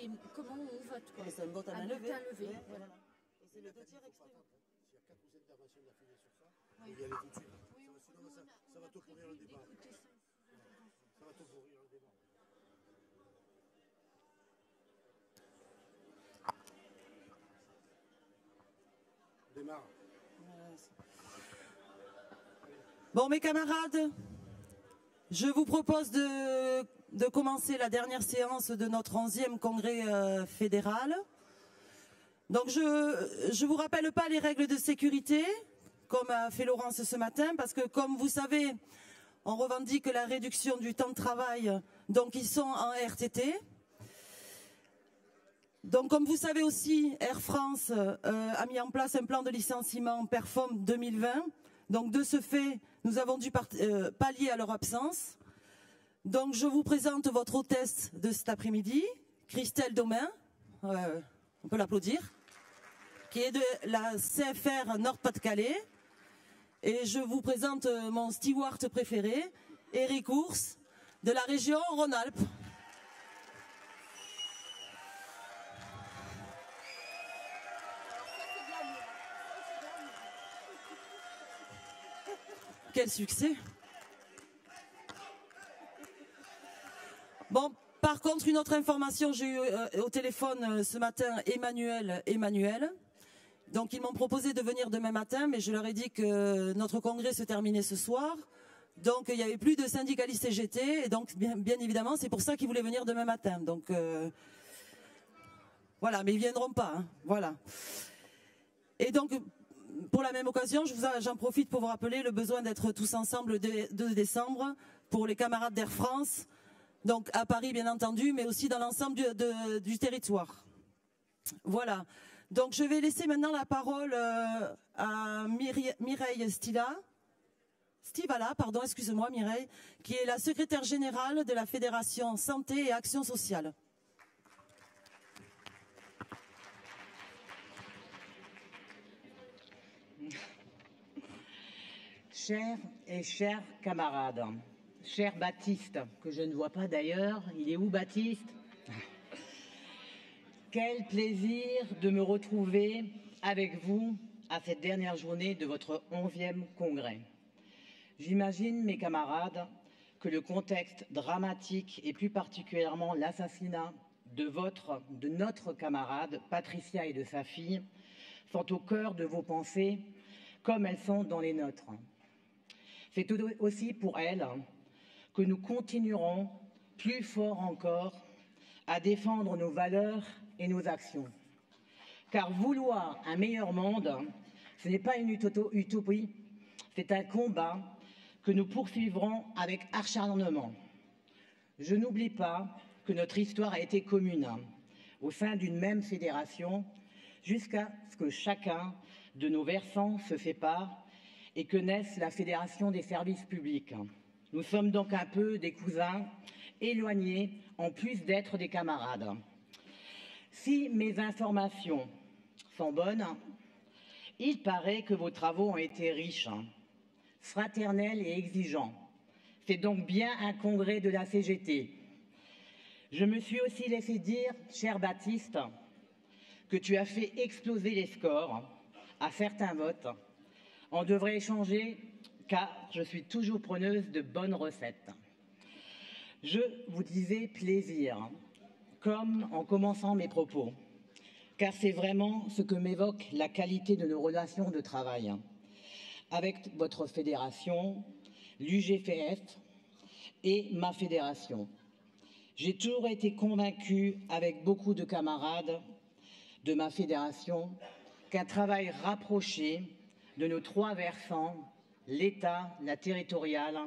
mais comment on vote quoi? C'est un vote à main levée. Ouais, voilà. Et c'est le petit extrait. S'il y a 4 ou 5 interventions d'affilée sur ça, vous y allez tout de suite. Sinon, ça va tout pourrir le débat. Ça va tout pourrir le débat. On démarre. Bon, mes camarades, je vous propose de commencer la dernière séance de notre 11e congrès fédéral. Donc, je vous rappelle pas les règles de sécurité, comme a fait Laurence ce matin, parce que comme vous savez, on revendique la réduction du temps de travail, donc ils sont en RTT. Donc, comme vous savez aussi, Air France a mis en place un plan de licenciement Perform 2020. Donc, de ce fait, nous avons dû pallier à leur absence. Donc, je vous présente votre hôtesse de cet après-midi, Christelle Domain, on peut l'applaudir, qui est de la CFR Nord-Pas-de-Calais. Et je vous présente mon steward préféré, Eric Ours, de la région Rhône-Alpes. Quel succès! Bon, par contre, une autre information, j'ai eu au téléphone ce matin Emmanuel. Donc, ils m'ont proposé de venir demain matin, mais je leur ai dit que notre congrès se terminait ce soir. Donc, il n'y avait plus de syndicalistes CGT, et donc, bien évidemment, c'est pour ça qu'ils voulaient venir demain matin. Donc, voilà, mais ils ne viendront pas, hein, voilà. Et donc, pour la même occasion, j'en profite pour vous rappeler le besoin d'être tous ensemble le 2 décembre pour les camarades d'Air France, donc à Paris bien entendu, mais aussi dans l'ensemble du territoire. Voilà. Donc je vais laisser maintenant la parole à Mireille Stivala, pardon, excusez-moi Mireille, qui est la secrétaire générale de la Fédération Santé et Action Sociale. Chers et chers camarades, cher Baptiste, que je ne vois pas d'ailleurs, il est où Baptiste? Quel plaisir de me retrouver avec vous à cette dernière journée de votre 11e congrès. J'imagine, mes camarades, que le contexte dramatique et plus particulièrement l'assassinat de notre camarade Patricia et de sa fille sont au cœur de vos pensées comme elles sont dans les nôtres. C'est aussi pour elles que nous continuerons plus fort encore à défendre nos valeurs et nos actions. Car vouloir un meilleur monde, ce n'est pas une utopie, c'est un combat que nous poursuivrons avec acharnement. Je n'oublie pas que notre histoire a été commune au sein d'une même fédération jusqu'à ce que chacun de nos versants se sépare et que naisse la Fédération des services publics. Nous sommes donc un peu des cousins éloignés en plus d'être des camarades. Si mes informations sont bonnes, il paraît que vos travaux ont été riches, fraternels et exigeants. C'est donc bien un congrès de la CGT. Je me suis aussi laissé dire, cher Baptiste, que tu as fait exploser les scores à certains votes. On devrait échanger car je suis toujours preneuse de bonnes recettes. Je vous disais plaisir, comme en commençant mes propos, car c'est vraiment ce que m'évoque la qualité de nos relations de travail avec votre fédération, l'UGFF et ma fédération. J'ai toujours été convaincue, avec beaucoup de camarades de ma fédération, qu'un travail rapproché de nos trois versants, l'État, la territoriale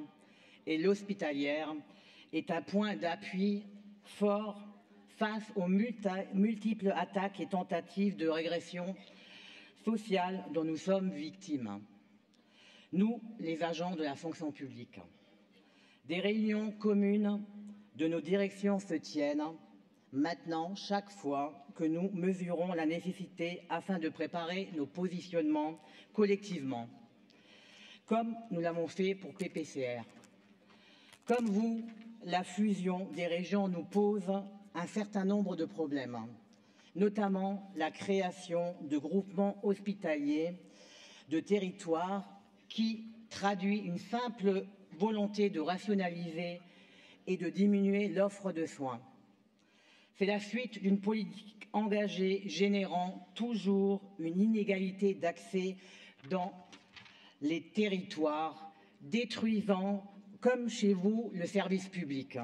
et l'hospitalière, est un point d'appui fort face aux multiples attaques et tentatives de régression sociale dont nous sommes victimes. Nous, les agents de la fonction publique. Des réunions communes de nos directions se tiennent maintenant chaque fois que nous mesurons la nécessité afin de préparer nos positionnements collectivement, comme nous l'avons fait pour PPCR. Comme vous, la fusion des régions nous pose un certain nombre de problèmes, notamment la création de groupements hospitaliers de territoire qui traduit une simple volonté de rationaliser et de diminuer l'offre de soins. C'est la suite d'une politique engagée générant toujours une inégalité d'accès dans les territoires, détruisant, comme chez vous, le service public.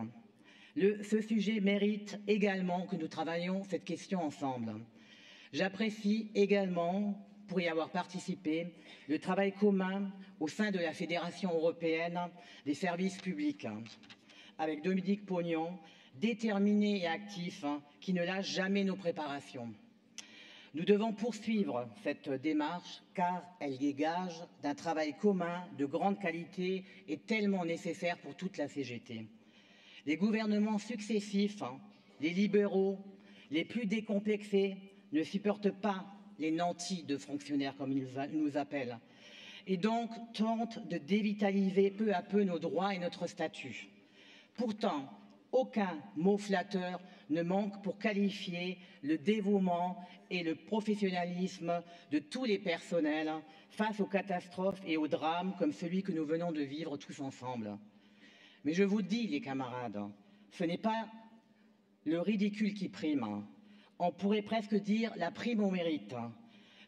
Ce sujet mérite également que nous travaillions cette question ensemble. J'apprécie également, pour y avoir participé, le travail commun au sein de la Fédération européenne des services publics, avec Dominique Pognon, déterminé et actif, qui ne lâche jamais nos préparations. Nous devons poursuivre cette démarche car elle dégage d'un travail commun de grande qualité et tellement nécessaire pour toute la CGT. Les gouvernements successifs, les libéraux, les plus décomplexés, ne supportent pas les nantis de fonctionnaires, comme ils nous appellent, et donc tentent de dévitaliser peu à peu nos droits et notre statut. Pourtant, aucun mot flatteur ne manque pour qualifier le dévouement et le professionnalisme de tous les personnels face aux catastrophes et aux drames comme celui que nous venons de vivre tous ensemble. Mais je vous dis, les camarades, ce n'est pas le ridicule qui prime. On pourrait presque dire la prime au mérite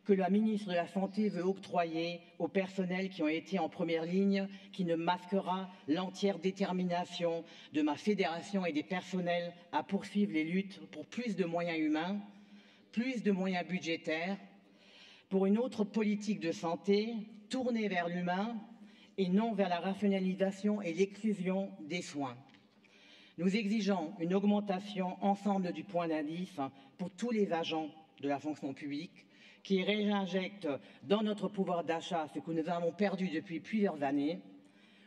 que la ministre de la Santé veut octroyer aux personnels qui ont été en première ligne, qui ne masquera l'entière détermination de ma fédération et des personnels à poursuivre les luttes pour plus de moyens humains, plus de moyens budgétaires, pour une autre politique de santé tournée vers l'humain et non vers la rationalisation et l'exclusion des soins. Nous exigeons une augmentation ensemble du point d'indice pour tous les agents de la fonction publique, qui réinjecte dans notre pouvoir d'achat ce que nous avons perdu depuis plusieurs années.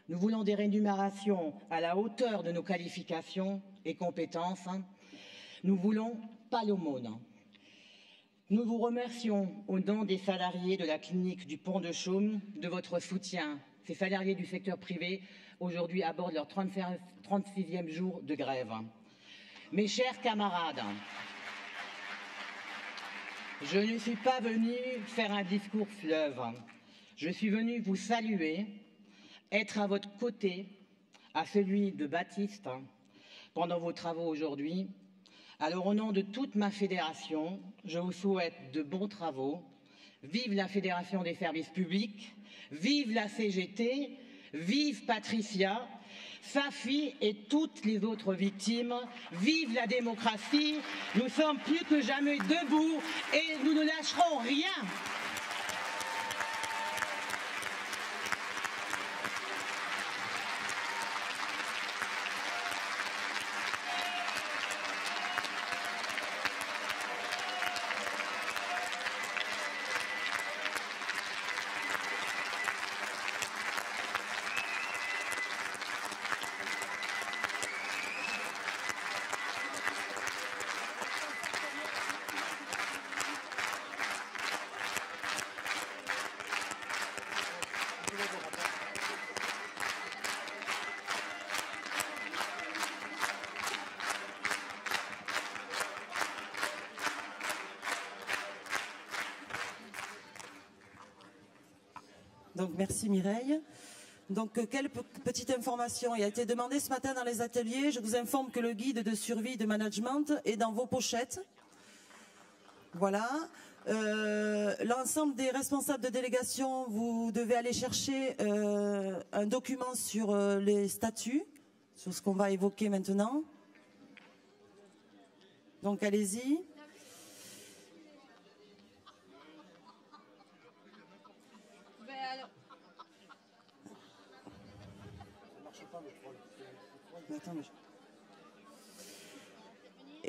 Nous voulons des rémunérations à la hauteur de nos qualifications et compétences. Nous voulons pas l'aumône. Nous vous remercions au nom des salariés de la clinique du Pont de Chaume de votre soutien. Ces salariés du secteur privé aujourd'hui abordent leur 36e jour de grève. Mes chers camarades, je ne suis pas venue faire un discours fleuve. Je suis venue vous saluer, être à votre côté, à celui de Baptiste, pendant vos travaux aujourd'hui. Alors, au nom de toute ma fédération, je vous souhaite de bons travaux. Vive la Fédération des services publics, vive la CGT, vive Patricia, Safi et toutes les autres victimes. Vive la démocratie. Nous sommes plus que jamais debout et nous ne lâcherons rien. Donc merci Mireille. Donc quelle petite information, il a été demandé ce matin dans les ateliers, je vous informe que le guide de survie de management est dans vos pochettes. Voilà. L'ensemble des responsables de délégation, vous devez aller chercher un document sur les statuts, sur ce qu'on va évoquer maintenant. Donc allez-y.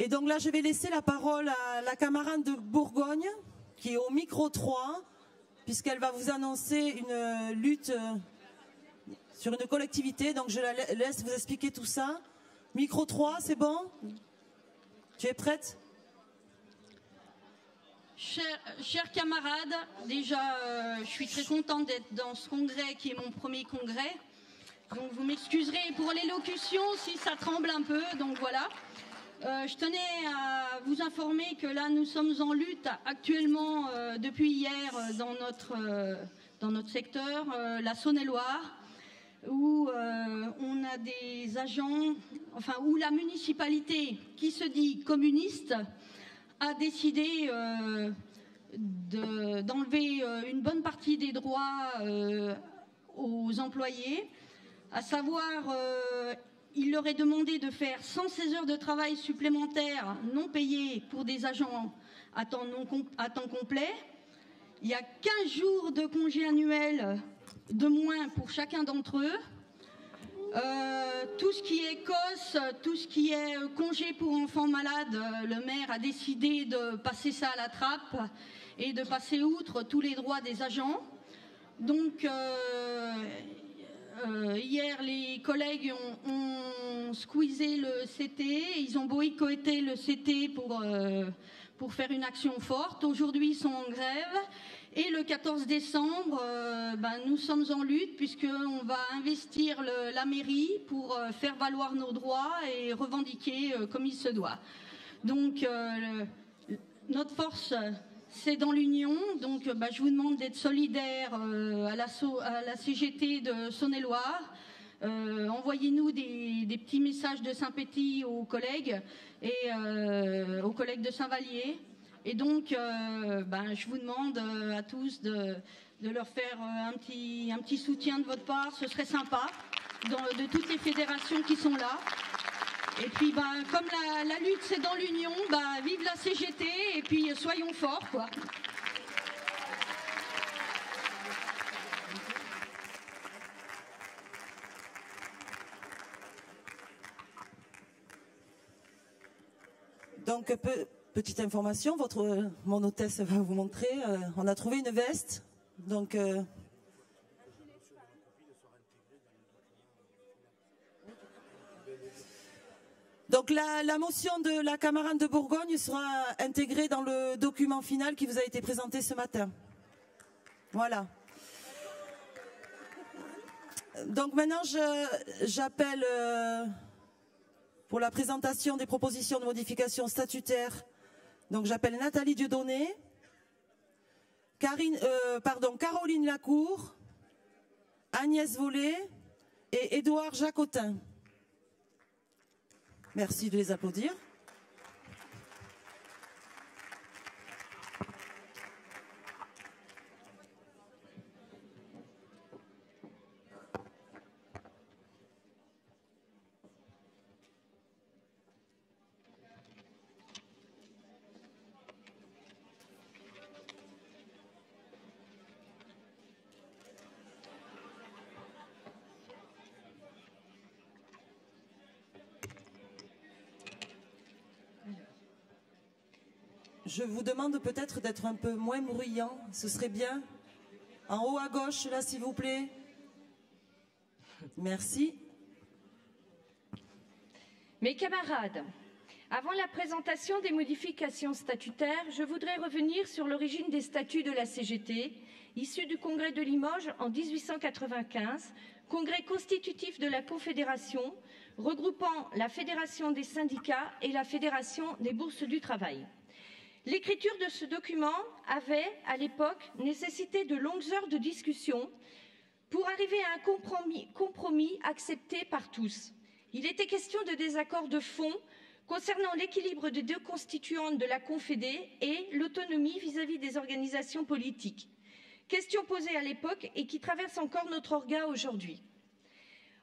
Et donc là, je vais laisser la parole à la camarade de Bourgogne, qui est au micro 3, puisqu'elle va vous annoncer une lutte sur une collectivité. Donc je la laisse vous expliquer tout ça. Micro 3, c'est bon? Tu es prête? Chers camarades, déjà, je suis très contente d'être dans ce congrès qui est mon premier congrès. Donc vous m'excuserez pour l'élocution si ça tremble un peu, donc voilà. Je tenais à vous informer que là, nous sommes en lutte actuellement depuis hier dans notre secteur, la Saône-et-Loire, où on a des agents, enfin où la municipalité, qui se dit communiste, a décidé d'enlever une bonne partie des droits aux employés, à savoir il leur est demandé de faire 116 heures de travail supplémentaires non payées pour des agents à temps complet. Il y a 15 jours de congés annuels de moins pour chacun d'entre eux. Tout ce qui est COS, tout ce qui est congé pour enfants malades, le maire a décidé de passer ça à la trappe et de passer outre tous les droits des agents. Donc hier, les collègues ont squeezé le CT, ils ont boycotté le CT pour faire une action forte. Aujourd'hui, ils sont en grève. Et le 14 décembre, nous sommes en lutte puisqu'on va investir la mairie pour faire valoir nos droits et revendiquer comme il se doit. Donc, notre force, c'est dans l'union. Donc, je vous demande d'être solidaires à la CGT de Saône-et-Loire. Envoyez-nous des petits messages de sympathie aux collègues et aux collègues de Saint-Vallier. Et donc, je vous demande à tous de leur faire un petit soutien de votre part. Ce serait sympa, de toutes les fédérations qui sont là. Et puis, comme la lutte, c'est dans l'union, vive la CGT et puis soyons forts, quoi. Donc, petite information, mon hôtesse va vous montrer. On a trouvé une veste. Donc, la motion de la camarade de Bourgogne sera intégrée dans le document final qui vous a été présenté ce matin. Voilà. Donc maintenant, j'appelle pour la présentation des propositions de modification statutaire. Donc j'appelle Nathalie Dieudonné, Caroline Lacour, Agnès Vollet et Édouard Jacotin. Merci de les applaudir. Je vous demande peut-être d'être un peu moins bruyant, ce serait bien. En haut à gauche, là, s'il vous plaît. Merci. Mes camarades, avant la présentation des modifications statutaires, je voudrais revenir sur l'origine des statuts de la CGT, issus du congrès de Limoges en 1895, congrès constitutif de la Confédération, regroupant la Fédération des syndicats et la Fédération des bourses du travail. L'écriture de ce document avait, à l'époque, nécessité de longues heures de discussion pour arriver à un compromis accepté par tous. Il était question de désaccords de fond concernant l'équilibre des deux constituantes de la Confédé et l'autonomie vis-à-vis des organisations politiques. Question posée à l'époque et qui traverse encore notre orga aujourd'hui.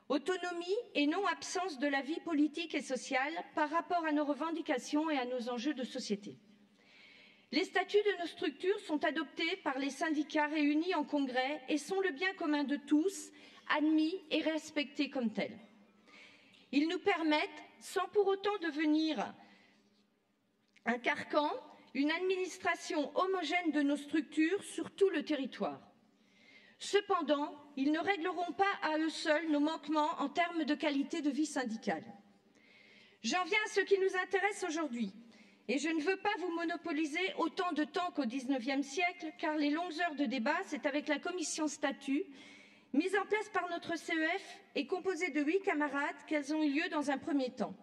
Autonomie et non absence de la vie politique et sociale par rapport à nos revendications et à nos enjeux de société. Les statuts de nos structures sont adoptés par les syndicats réunis en congrès et sont le bien commun de tous, admis et respectés comme tels. Ils nous permettent, sans pour autant devenir un carcan, une administration homogène de nos structures sur tout le territoire. Cependant, ils ne régleront pas à eux seuls nos manquements en termes de qualité de vie syndicale. J'en viens à ce qui nous intéresse aujourd'hui. Et je ne veux pas vous monopoliser autant de temps qu'au XIXe siècle, car les longues heures de débat, c'est avec la commission statut, mise en place par notre CEF et composée de 8 camarades, qu'elles ont eu lieu dans un premier temps.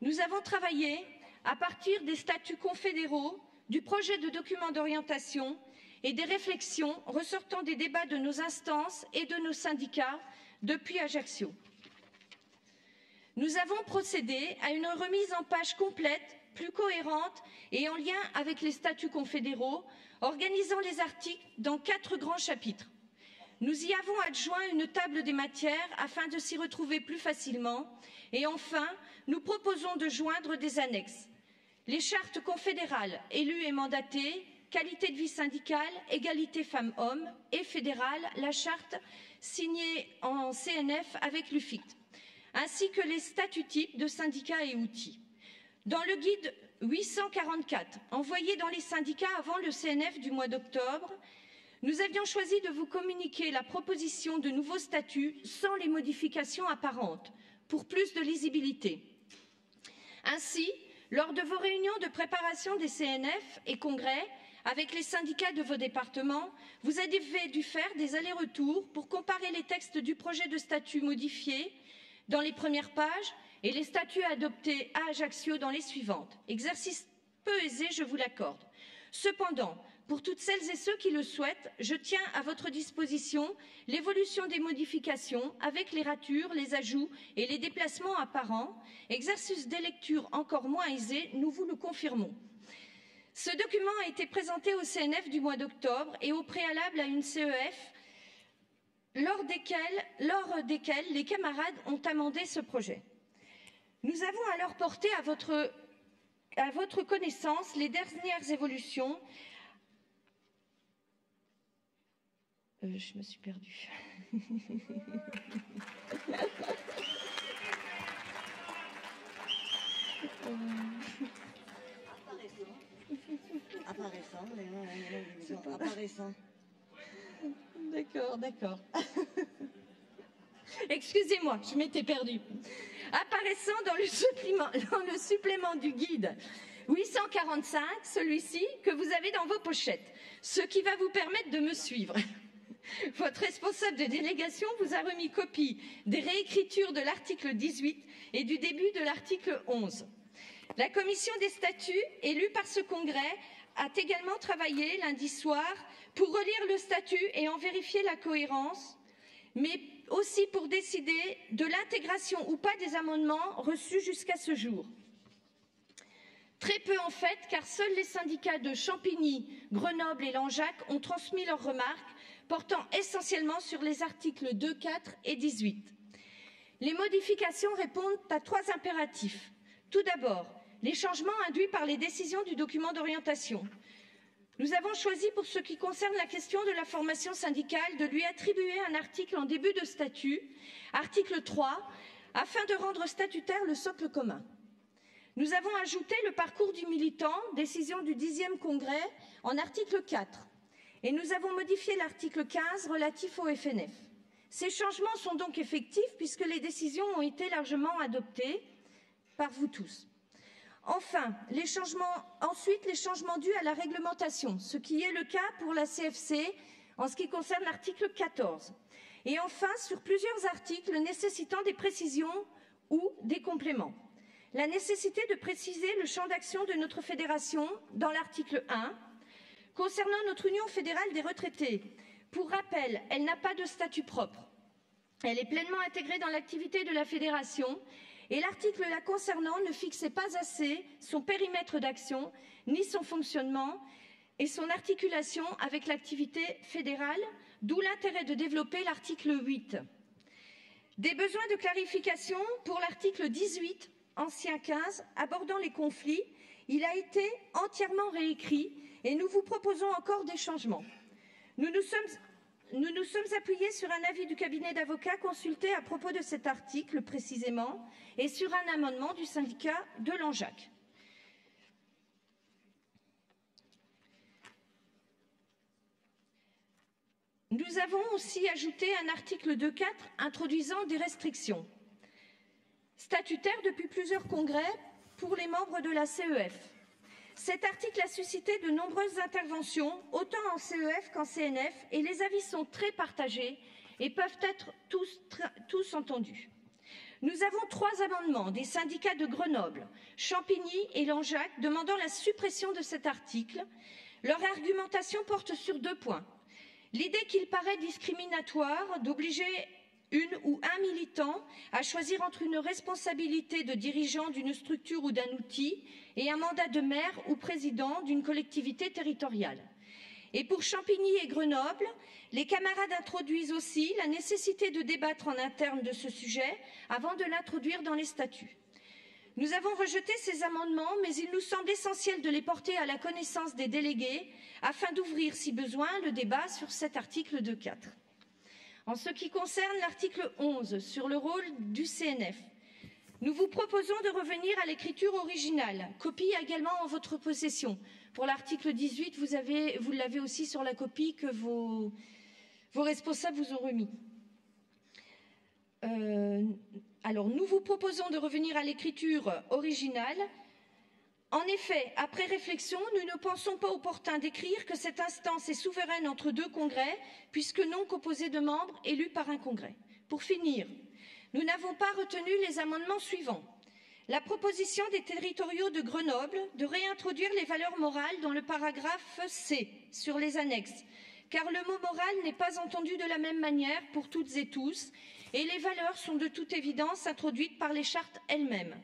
Nous avons travaillé à partir des statuts confédéraux, du projet de document d'orientation et des réflexions ressortant des débats de nos instances et de nos syndicats depuis Ajaccio. Nous avons procédé à une remise en page complète, plus cohérente et en lien avec les statuts confédéraux, organisant les articles dans 4 grands chapitres. Nous y avons adjoint une table des matières afin de s'y retrouver plus facilement. Et enfin, nous proposons de joindre des annexes. Les chartes confédérales, élues et mandatées, qualité de vie syndicale, égalité femmes-hommes et fédérale, la charte signée en CNF avec l'UFIT, ainsi que les statuts types de syndicats et outils. Dans le guide 844, envoyé dans les syndicats avant le CNF du mois d'octobre, nous avions choisi de vous communiquer la proposition de nouveaux statuts sans les modifications apparentes, pour plus de lisibilité. Ainsi, lors de vos réunions de préparation des CNF et congrès, avec les syndicats de vos départements, vous avez dû faire des allers-retours pour comparer les textes du projet de statut modifié dans les premières pages et les statuts adoptés à Ajaccio dans les suivantes. Exercice peu aisé, je vous l'accorde. Cependant, pour toutes celles et ceux qui le souhaitent, je tiens à votre disposition l'évolution des modifications avec les ratures, les ajouts et les déplacements apparents. Exercice des lectures encore moins aisé, nous vous le confirmons. Ce document a été présenté au CNF du mois d'octobre et au préalable à une CEF, lors desquelles les camarades ont amendé ce projet. Nous avons alors porté à votre connaissance les dernières évolutions. Je me suis perdue. Apparaissant. D'accord. Excusez-moi, je m'étais perdue. Apparaissant dans le supplément du guide 845, celui-ci que vous avez dans vos pochettes, ce qui va vous permettre de me suivre. Votre responsable de délégation vous a remis copie des réécritures de l'article 18 et du début de l'article 11. La commission des statuts, élue par ce congrès, a également travaillé lundi soir pour relire le statut et en vérifier la cohérence, mais aussi pour décider de l'intégration ou pas des amendements reçus jusqu'à ce jour. Très peu en fait, car seuls les syndicats de Champigny, Grenoble et Langeac ont transmis leurs remarques, portant essentiellement sur les articles 2, 4 et 18. Les modifications répondent à 3 impératifs. Tout d'abord, les changements induits par les décisions du document d'orientation. Nous avons choisi, pour ce qui concerne la question de la formation syndicale, de lui attribuer un article en début de statut, article 3, afin de rendre statutaire le socle commun. Nous avons ajouté le parcours du militant, décision du 10e congrès, en article 4. Et nous avons modifié l'article 15 relatif au FNF. Ces changements sont donc effectifs puisque les décisions ont été largement adoptées par vous tous. Enfin, ensuite, les changements dus à la réglementation, ce qui est le cas pour la CFC en ce qui concerne l'article 14. Et enfin, sur plusieurs articles nécessitant des précisions ou des compléments. La nécessité de préciser le champ d'action de notre fédération dans l'article 1. Concernant notre Union fédérale des retraités, pour rappel, elle n'a pas de statut propre. Elle est pleinement intégrée dans l'activité de la fédération et l'article la concernant ne fixait pas assez son périmètre d'action, ni son fonctionnement et son articulation avec l'activité fédérale, d'où l'intérêt de développer l'article 8. Des besoins de clarification pour l'article 18, ancien 15, abordant les conflits, il a été entièrement réécrit et nous vous proposons encore des changements. Nous nous sommes appuyés sur un avis du cabinet d'avocats consulté à propos de cet article précisément et sur un amendement du syndicat de Langeac. Nous avons aussi ajouté un article 2.4 introduisant des restrictions statutaires depuis plusieurs congrès pour les membres de la CEF. Cet article a suscité de nombreuses interventions, autant en CEF qu'en CNF, et les avis sont très partagés et peuvent être tous entendus. Nous avons 3 amendements des syndicats de Grenoble, Champigny et Langeac demandant la suppression de cet article. Leur argumentation porte sur 2 points. L'idée qu'il paraît discriminatoire d'obliger une ou un militant à choisir entre une responsabilité de dirigeant d'une structure ou d'un outil et un mandat de maire ou président d'une collectivité territoriale. Et pour Champigny et Grenoble, les camarades introduisent aussi la nécessité de débattre en interne de ce sujet avant de l'introduire dans les statuts. Nous avons rejeté ces amendements, mais il nous semble essentiel de les porter à la connaissance des délégués afin d'ouvrir, si besoin, le débat sur cet article 2.4. En ce qui concerne l'article 11 sur le rôle du CNF, nous vous proposons de revenir à l'écriture originale, copie également en votre possession. Pour l'article 18, vous l'avez aussi sur la copie que vos responsables vous ont remis. Alors, nous vous proposons de revenir à l'écriture originale. En effet, après réflexion, nous ne pensons pas opportun d'écrire que cette instance est souveraine entre 2 congrès, puisque non composée de membres élus par un congrès. Pour finir, nous n'avons pas retenu les amendements suivants. La proposition des territoriaux de Grenoble de réintroduire les valeurs morales dans le paragraphe C sur les annexes, car le mot moral n'est pas entendu de la même manière pour toutes et tous, et les valeurs sont de toute évidence introduites par les chartes elles-mêmes.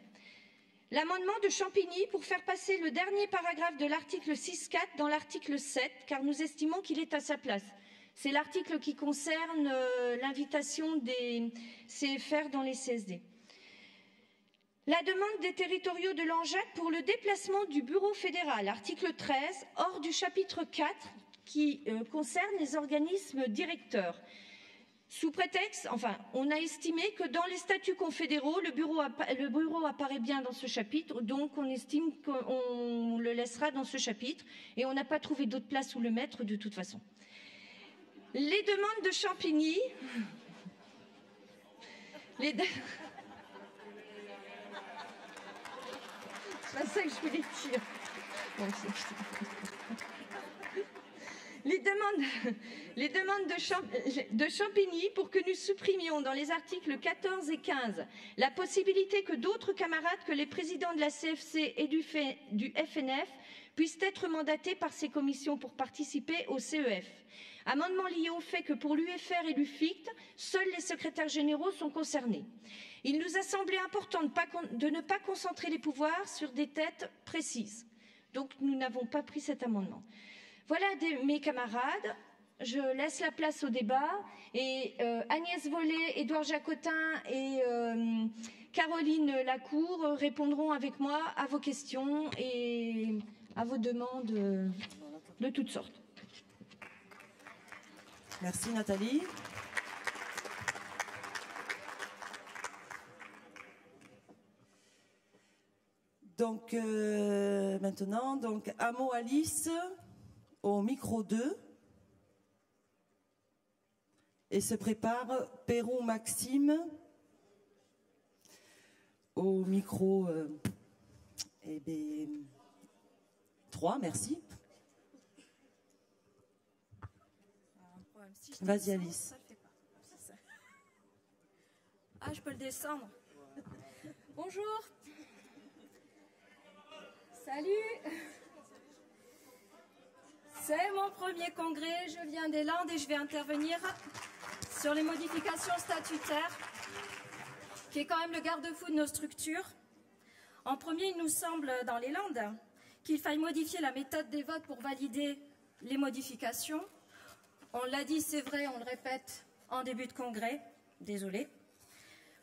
L'amendement de Champigny pour faire passer le dernier paragraphe de l'article 6.4 dans l'article 7, car nous estimons qu'il est à sa place. C'est l'article qui concerne l'invitation des CFR dans les CSD. La demande des territoriaux de Langeac pour le déplacement du bureau fédéral, article 13, hors du chapitre 4, qui concerne les organismes directeurs. Sous prétexte, enfin, on a estimé que dans les statuts confédéraux, le bureau apparaît bien dans ce chapitre, donc on estime qu'on le laissera dans ce chapitre, et on n'a pas trouvé d'autre place où le mettre de toute façon. Les demandes de Champigny, c'est pas ça que je voulais dire. Bon, les demandes de Champigny pour que nous supprimions dans les articles 14 et 15 la possibilité que d'autres camarades que les présidents de la CFC et du FNF puissent être mandatés par ces commissions pour participer au CEF. Amendement lié au fait que pour l'UFR et l'UFICT, seuls les secrétaires généraux sont concernés. Il nous a semblé important de ne pas concentrer les pouvoirs sur des têtes précises. Donc nous n'avons pas pris cet amendement. Voilà mes camarades, je laisse la place au débat et Agnès Vollet, Édouard Jacotin et Caroline Lacour répondront avec moi à vos questions et à vos demandes de toutes sortes. Merci Nathalie. Donc maintenant, Amo Alice au micro 2 et se prépare Perron Maxime au micro 3, merci. Vas-y Alice. Ah, je peux le descendre. Bonjour. Salut. C'est mon premier congrès, je viens des Landes et je vais intervenir sur les modifications statutaires, qui est quand même le garde-fou de nos structures. En premier, il nous semble, dans les Landes, qu'il faille modifier la méthode des votes pour valider les modifications. On l'a dit, c'est vrai, on le répète en début de congrès, désolé.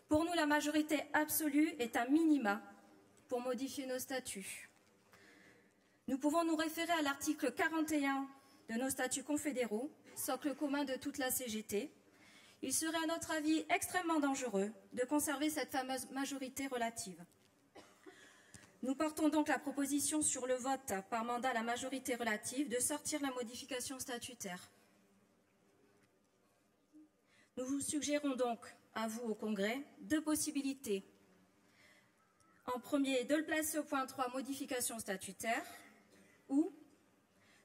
Pour nous, la majorité absolue est un minima pour modifier nos statuts. Nous pouvons nous référer à l'article 41 de nos statuts confédéraux, socle commun de toute la CGT. Il serait à notre avis extrêmement dangereux de conserver cette fameuse majorité relative. Nous portons donc la proposition sur le vote par mandat à la majorité relative de sortir la modification statutaire. Nous vous suggérons donc, à vous au Congrès, 2 possibilités. En premier, de le placer au point 3, modification statutaire, ou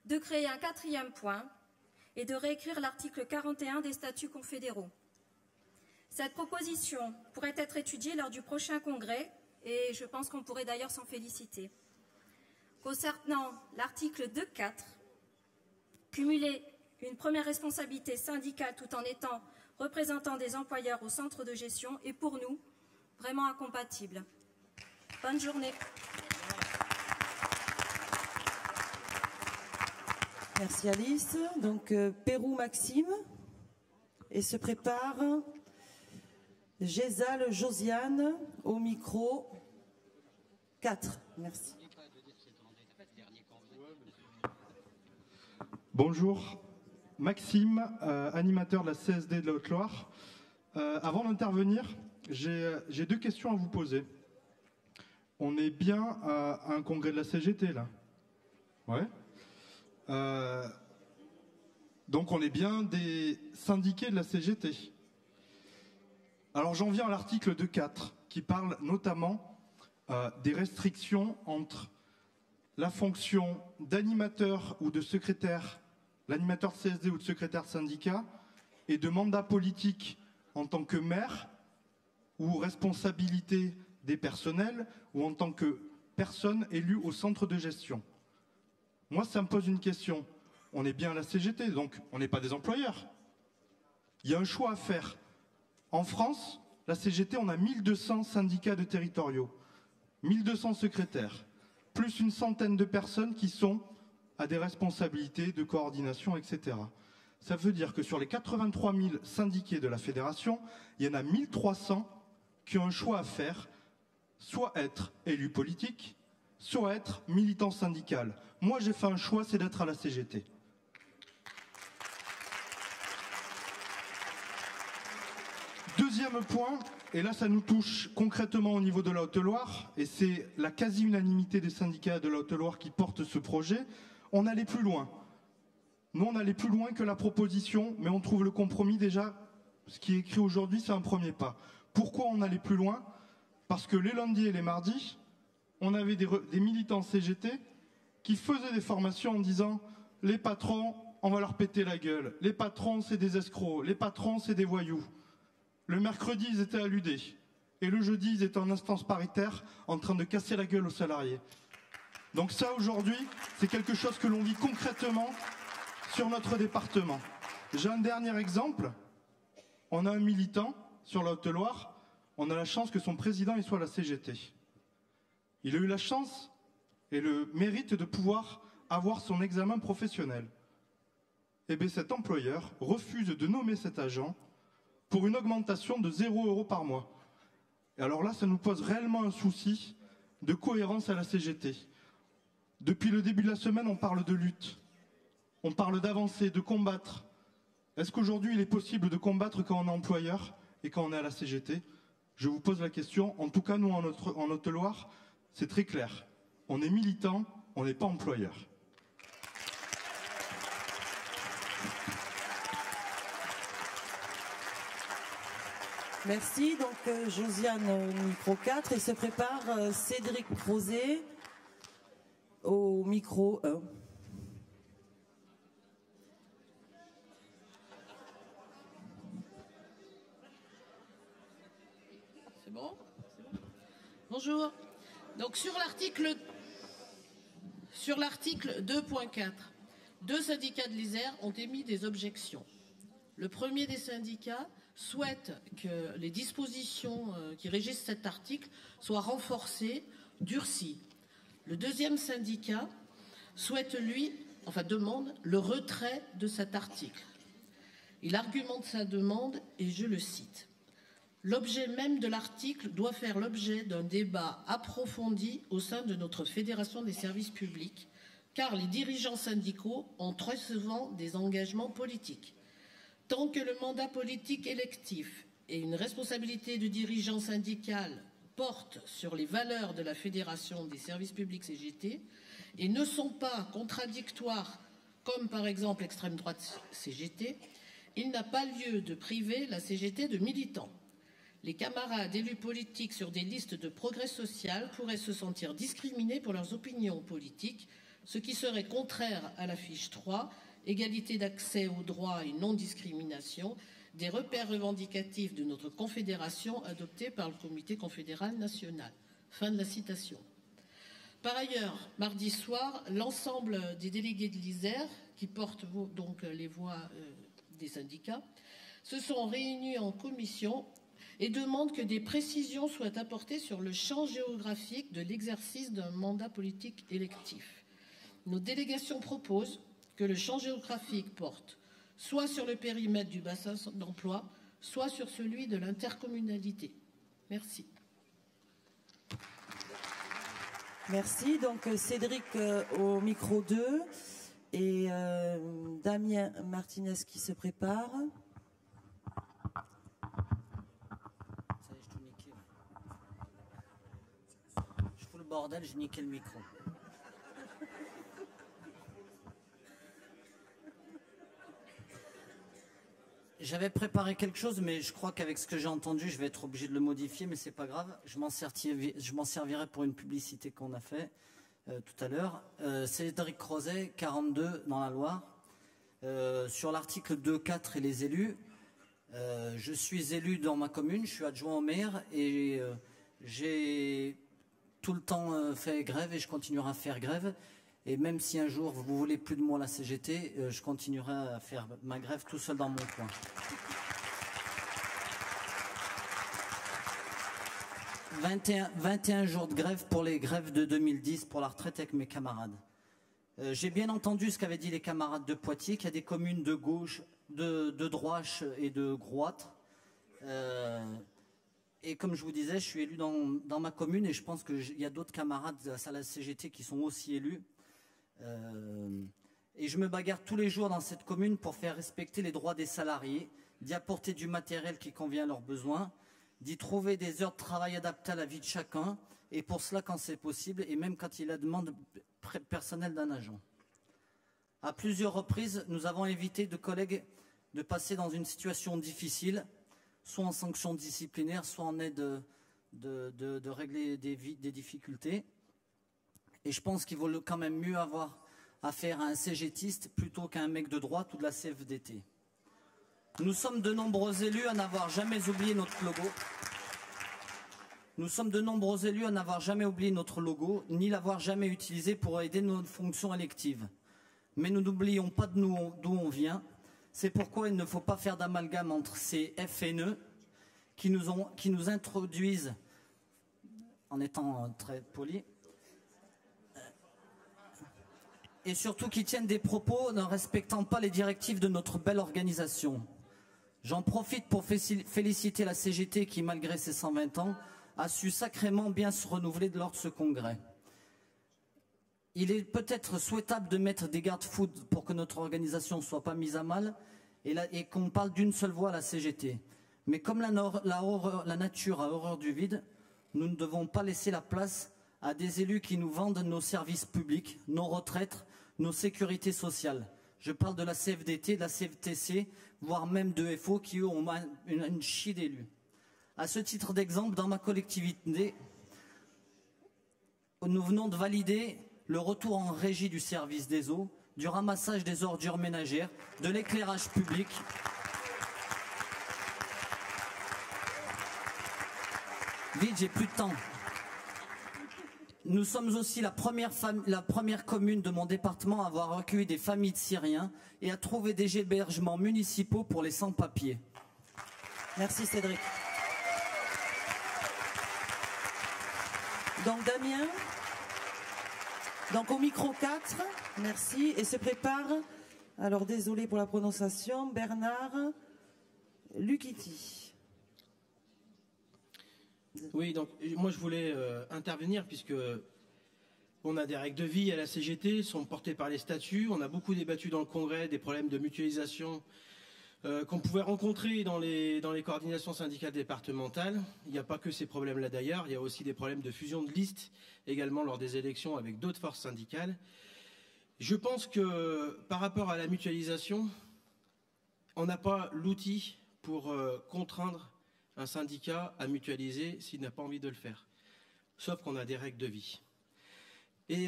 de créer un 4e point et de réécrire l'article 41 des statuts confédéraux. Cette proposition pourrait être étudiée lors du prochain congrès et je pense qu'on pourrait d'ailleurs s'en féliciter. Concernant l'article 2.4, cumuler une première responsabilité syndicale tout en étant représentant des employeurs au centre de gestion est pour nous vraiment incompatible. Bonne journée. Merci Alice. Donc Pérou Maxime et se prépare Gézal Josiane au micro 4. Merci. Bonjour, Maxime, animateur de la CSD de la Haute-Loire. Avant d'intervenir, j'ai deux questions à vous poser. On est bien à un congrès de la CGT là? Ouais. Donc on est bien des syndiqués de la CGT. Alors j'en viens à l'article 2.4 qui parle notamment des restrictions entre la fonction d'animateur ou de secrétaire, l'animateur de CSD ou de secrétaire de syndicat, et de mandat politique en tant que maire ou responsabilité des personnels ou en tant que personne élue au centre de gestion. Moi, ça me pose une question. On est bien à la CGT, donc on n'est pas des employeurs. Il y a un choix à faire. En France, la CGT, on a 1200 syndicats de territoriaux, 1200 secrétaires, plus une centaine de personnes qui sont à des responsabilités de coordination, etc. Ça veut dire que sur les 83 000 syndiqués de la fédération, il y en a 1300 qui ont un choix à faire, soit être élu politique, soit être militant syndical. Moi, j'ai fait un choix, c'est d'être à la CGT. Deuxième point, et là ça nous touche concrètement au niveau de la Haute-Loire, et c'est la quasi-unanimité des syndicats de la Haute-Loire qui portent ce projet, on allait plus loin. Nous, on allait plus loin que la proposition, mais on trouve le compromis déjà. Ce qui est écrit aujourd'hui, c'est un premier pas. Pourquoi on allait plus loin? Parce que les lundis et les mardis, on avait des militants CGT qui faisaient des formations en disant « les patrons, on va leur péter la gueule. Les patrons, c'est des escrocs. Les patrons, c'est des voyous. » Le mercredi, ils étaient à l'UD. Et le jeudi, ils étaient en instance paritaire en train de casser la gueule aux salariés. Donc ça, aujourd'hui, c'est quelque chose que l'on vit concrètement sur notre département. J'ai un dernier exemple. On a un militant sur la Haute-Loire. On a la chance que son président il soit à la CGT. Il a eu la chance et le mérite de pouvoir avoir son examen professionnel. Eh bien, cet employeur refuse de nommer cet agent pour une augmentation de 0 € par mois. Et alors là, ça nous pose réellement un souci de cohérence à la CGT. Depuis le début de la semaine, on parle de lutte. On parle d'avancer, de combattre. Est-ce qu'aujourd'hui, il est possible de combattre quand on est employeur et quand on est à la CGT? Je vous pose la question. En tout cas, nous, en Haute-Loire, c'est très clair. On est militant, on n'est pas employeur. Merci. Donc Josiane micro 4 et se prépare Cédric Rosé au micro 1. C'est bon? Bonjour. Donc sur l'article 2.4, deux syndicats de l'Isère ont émis des objections. Le premier des syndicats souhaite que les dispositions qui régissent cet article soient renforcées, durcies. Le deuxième syndicat souhaite, demande le retrait de cet article. Il argumente sa demande et je le cite. L'objet même de l'article doit faire l'objet d'un débat approfondi au sein de notre Fédération des services publics, car les dirigeants syndicaux ont très souvent des engagements politiques. Tant que le mandat politique électif et une responsabilité de dirigeant syndical portent sur les valeurs de la Fédération des services publics CGT et ne sont pas contradictoires, comme par exemple l'extrême droite CGT, il n'a pas lieu de priver la CGT de militants. Les camarades élus politiques sur des listes de progrès social pourraient se sentir discriminés pour leurs opinions politiques, ce qui serait contraire à la fiche 3, égalité d'accès aux droits et non-discrimination, des repères revendicatifs de notre confédération adoptés par le Comité confédéral national. Fin de la citation. Par ailleurs, mardi soir, l'ensemble des délégués de l'Isère, qui portent donc les voix des syndicats, se sont réunis en commission et demandent que des précisions soient apportées sur le champ géographique de l'exercice d'un mandat politique électif. Nos délégations proposent que le champ géographique porte soit sur le périmètre du bassin d'emploi, soit sur celui de l'intercommunalité. Merci. Merci. Donc Cédric au micro 2 et Damien Martinez qui se prépare. Je fous le bordel, j'ai niqué le micro. J'avais préparé quelque chose, mais je crois qu'avec ce que j'ai entendu, je vais être obligé de le modifier, mais c'est pas grave. Je m'en servirai pour une publicité qu'on a fait tout à l'heure. Cédric Crozet, 42 dans la Loire. Sur l'article 2.4 et les élus, je suis élu dans ma commune, je suis adjoint au maire et j'ai tout le temps fait grève et je continuerai à faire grève. Et même si un jour vous voulez plus de moi à la CGT, je continuerai à faire ma grève tout seul dans mon coin. 21 jours de grève pour les grèves de 2010 pour la retraite avec mes camarades. J'ai bien entendu ce qu'avaient dit les camarades de Poitiers, qu'il y a des communes de gauche, de droite et de droite. Et comme je vous disais, je suis élu dans ma commune et je pense qu'il y a d'autres camarades à la CGT qui sont aussi élus. Et je me bagarre tous les jours dans cette commune pour faire respecter les droits des salariés, d'y apporter du matériel qui convient à leurs besoins, d'y trouver des heures de travail adaptées à la vie de chacun, et pour cela quand c'est possible, et même quand il y a la demande personnelle d'un agent. À plusieurs reprises, nous avons évité de collègues de passer dans une situation difficile, soit en sanction disciplinaire, soit en aide de régler des difficultés. Et je pense qu'il vaut quand même mieux avoir affaire à un CGTiste plutôt qu'à un mec de droite ou de la CFDT. Nous sommes de nombreux élus à n'avoir jamais oublié notre logo. Nous sommes de nombreux élus à n'avoir jamais oublié notre logo, ni l'avoir jamais utilisé pour aider nos fonctions électives. Mais nous n'oublions pas d'où on vient. C'est pourquoi il ne faut pas faire d'amalgame entre ces FNE qui nous introduisent, en étant très poli, et surtout qui tiennent des propos ne respectant pas les directives de notre belle organisation. J'en profite pour féliciter la CGT qui, malgré ses 120 ans, a su sacrément bien se renouveler lors de ce congrès. Il est peut-être souhaitable de mettre des garde-fous pour que notre organisation ne soit pas mise à mal et qu'on parle d'une seule voix à la CGT. Mais comme la nature a horreur du vide, nous ne devons pas laisser la place à des élus qui nous vendent nos services publics, nos retraites, nos sécurités sociales. Je parle de la CFDT, de la CFTC, voire même de FO qui eux ont une chie d'élus. À ce titre d'exemple, dans ma collectivité, nous venons de valider le retour en régie du service des eaux, du ramassage des ordures ménagères, de l'éclairage public. Vite, j'ai plus de temps. Nous sommes aussi la première commune de mon département à avoir accueilli des familles de Syriens et à trouver des hébergements municipaux pour les sans-papiers. Merci Cédric. Donc Damien, donc au micro 4, merci, et se prépare, alors désolé pour la prononciation, Bernard Lucchiti. Oui, donc moi je voulais intervenir puisque on a des règles de vie à la CGT, sont portées par les statuts, on a beaucoup débattu dans le congrès des problèmes de mutualisation qu'on pouvait rencontrer dans les coordinations syndicales départementales. Il n'y a pas que ces problèmes-là d'ailleurs, il y a aussi des problèmes de fusion de listes également lors des élections avec d'autres forces syndicales. Je pense que par rapport à la mutualisation, on n'a pas l'outil pour contraindre un syndicat à mutualiser s'il n'a pas envie de le faire. Sauf qu'on a des règles de vie. Et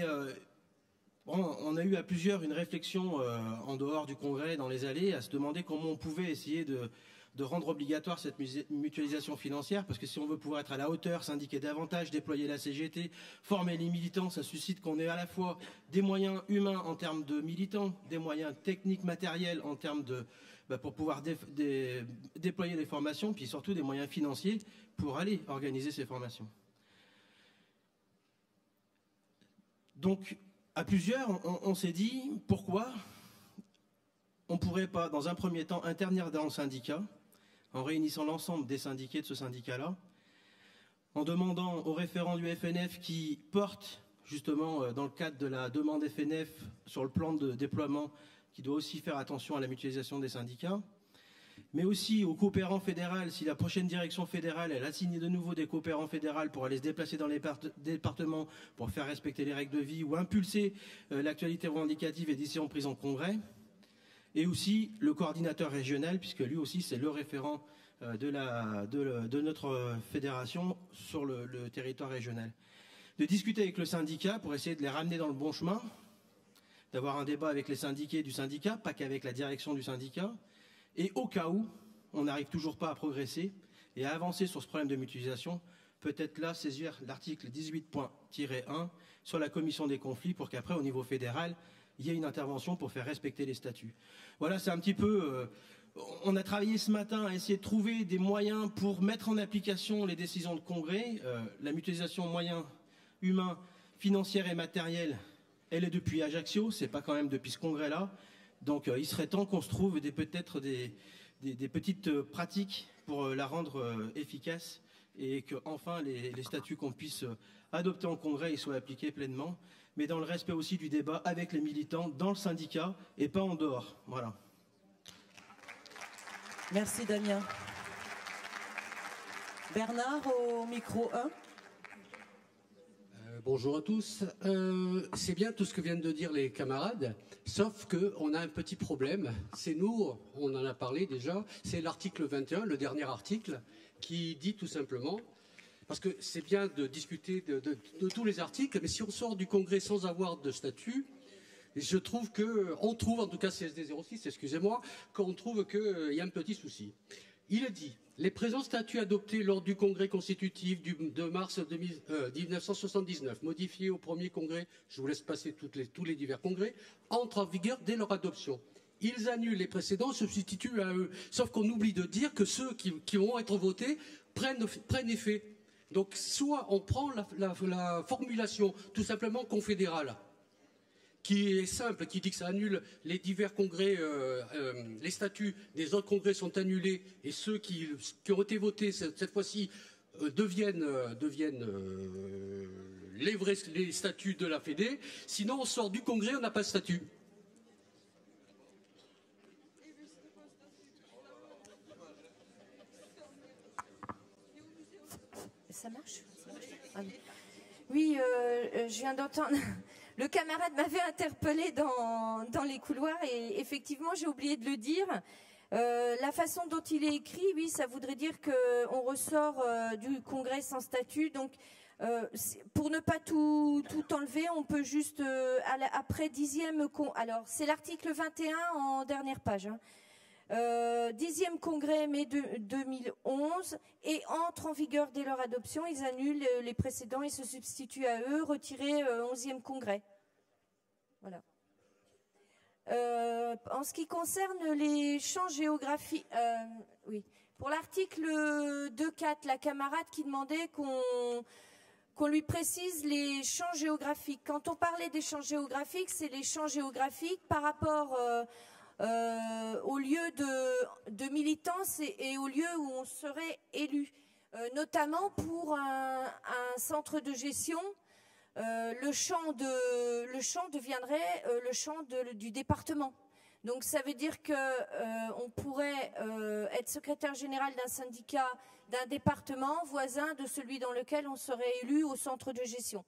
on a eu à plusieurs une réflexion en dehors du congrès, dans les allées, à se demander comment on pouvait essayer de de rendre obligatoire cette mutualisation financière, parce que si on veut pouvoir être à la hauteur, syndiquer davantage, déployer la CGT, former les militants, ça suscite qu'on ait à la fois des moyens humains en termes de militants, des moyens techniques, matériels en termes de pour pouvoir déployer les formations, puis surtout des moyens financiers pour aller organiser ces formations. Donc, à plusieurs, on s'est dit, pourquoi on ne pourrait pas, dans un premier temps, intervenir dans le syndicat, en réunissant l'ensemble des syndiqués de ce syndicat-là, en demandant aux référents du FNF qui portent, justement, dans le cadre de la demande FNF sur le plan de déploiement, qui doit aussi faire attention à la mutualisation des syndicats, mais aussi aux coopérants fédéraux, si la prochaine direction fédérale, elle assigne de nouveau des coopérants fédéraux pour aller se déplacer dans les départements pour faire respecter les règles de vie ou impulser l'actualité revendicative et décisions prises en congrès, et aussi le coordinateur régional, puisque lui aussi c'est le référent de notre fédération sur le territoire régional. De discuter avec le syndicat pour essayer de les ramener dans le bon chemin, d'avoir un débat avec les syndiqués du syndicat, pas qu'avec la direction du syndicat, et au cas où on n'arrive toujours pas à progresser et à avancer sur ce problème de mutualisation, peut-être là saisir l'article 18.1 sur la commission des conflits pour qu'après au niveau fédéral, il y ait une intervention pour faire respecter les statuts. Voilà, c'est un petit peu... on a travaillé ce matin à essayer de trouver des moyens pour mettre en application les décisions de congrès. La mutualisation moyens humains, financière et matérielle, elle est depuis Ajaccio, c'est pas quand même depuis ce congrès-là. Donc il serait temps qu'on se trouve peut-être des petites pratiques pour la rendre efficace et que enfin les statuts qu'on puisse adopter en congrès soient appliqués pleinement, mais dans le respect aussi du débat avec les militants dans le syndicat et pas en dehors. Voilà. Merci Damien. Bernard au micro 1. Bonjour à tous. C'est bien tout ce que viennent de dire les camarades, sauf qu'on a un petit problème. C'est nous, on en a parlé déjà, c'est l'article 21, le dernier article, qui dit tout simplement, parce que c'est bien de discuter de tous les articles, mais si on sort du Congrès sans avoir de statut, je trouve on trouve, en tout cas CSD 06, excusez-moi, qu'on trouve qu'il y a un petit souci. Il est dit, les présents statuts adoptés lors du congrès constitutif de mars 1979, modifiés au premier congrès, je vous laisse passer tous les divers congrès, entrent en vigueur dès leur adoption. Ils annulent les précédents, se substituent à eux. Sauf qu'on oublie de dire que ceux qui vont être votés prennent effet. Donc soit on prend la formulation tout simplement confédérale, qui est simple, qui dit que ça annule les divers congrès, les statuts des autres congrès sont annulés et ceux qui ont été votés cette fois-ci deviennent les statuts de la Fédé. Sinon, on sort du congrès, on n'a pas de statut. Ça marche, Oui, je viens d'entendre... Le camarade m'avait interpellé dans les couloirs et effectivement, j'ai oublié de le dire. La façon dont il est écrit, oui, ça voudrait dire qu'on ressort du congrès sans statut. Donc, pour ne pas tout enlever, on peut juste, après 10e... Alors, c'est l'article 21 en dernière page. 10e congrès mai 2011 et entre en vigueur dès leur adoption. Ils annulent les précédents et se substituent à eux, retirés 11e congrès. Voilà. En ce qui concerne les champs géographiques, oui. Pour l'article 2.4, la camarade qui demandait qu'on lui précise les champs géographiques. Quand on parlait des champs géographiques, c'est les champs géographiques par rapport au lieu de militance et au lieu où on serait élu, notamment pour un centre de gestion. Le champ deviendrait le champ du département. Donc ça veut dire qu'on pourrait être secrétaire général d'un syndicat, d'un département voisin de celui dans lequel on serait élu au centre de gestion.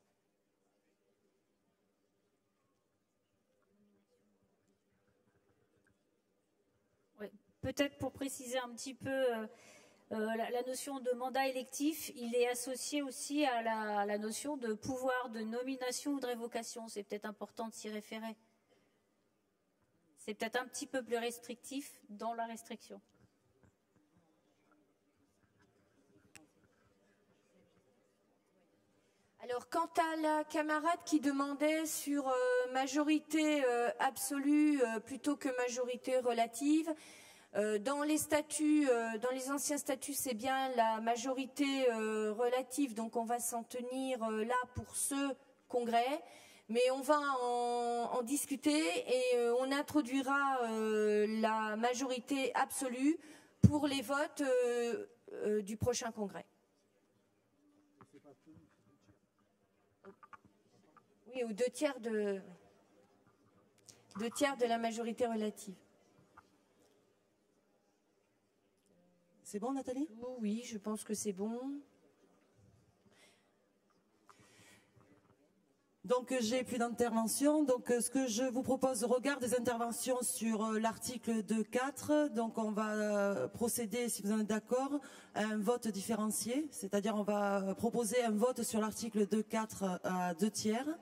Peut-être pour préciser un petit peu la notion de mandat électif, il est associé aussi à la notion de pouvoir de nomination ou de révocation. C'est peut-être important de s'y référer. C'est peut-être un petit peu plus restrictif dans la restriction. Alors, quant à la camarade qui demandait sur majorité absolue plutôt que majorité relative, dans les statuts, dans les anciens statuts, c'est bien la majorité relative, donc on va s'en tenir là pour ce congrès, mais on va en discuter et on introduira la majorité absolue pour les votes du prochain congrès. Oui, ou 2/3 de la majorité relative. C'est bon, Nathalie? Oh, oui, je pense que c'est bon. Donc, j'ai plus d'intervention. Donc, ce que je vous propose, regarde des interventions sur l'article 2.4. Donc, on va procéder, si vous en êtes d'accord, à un vote différencié. C'est-à-dire, on va proposer un vote sur l'article 2.4 à 2/3.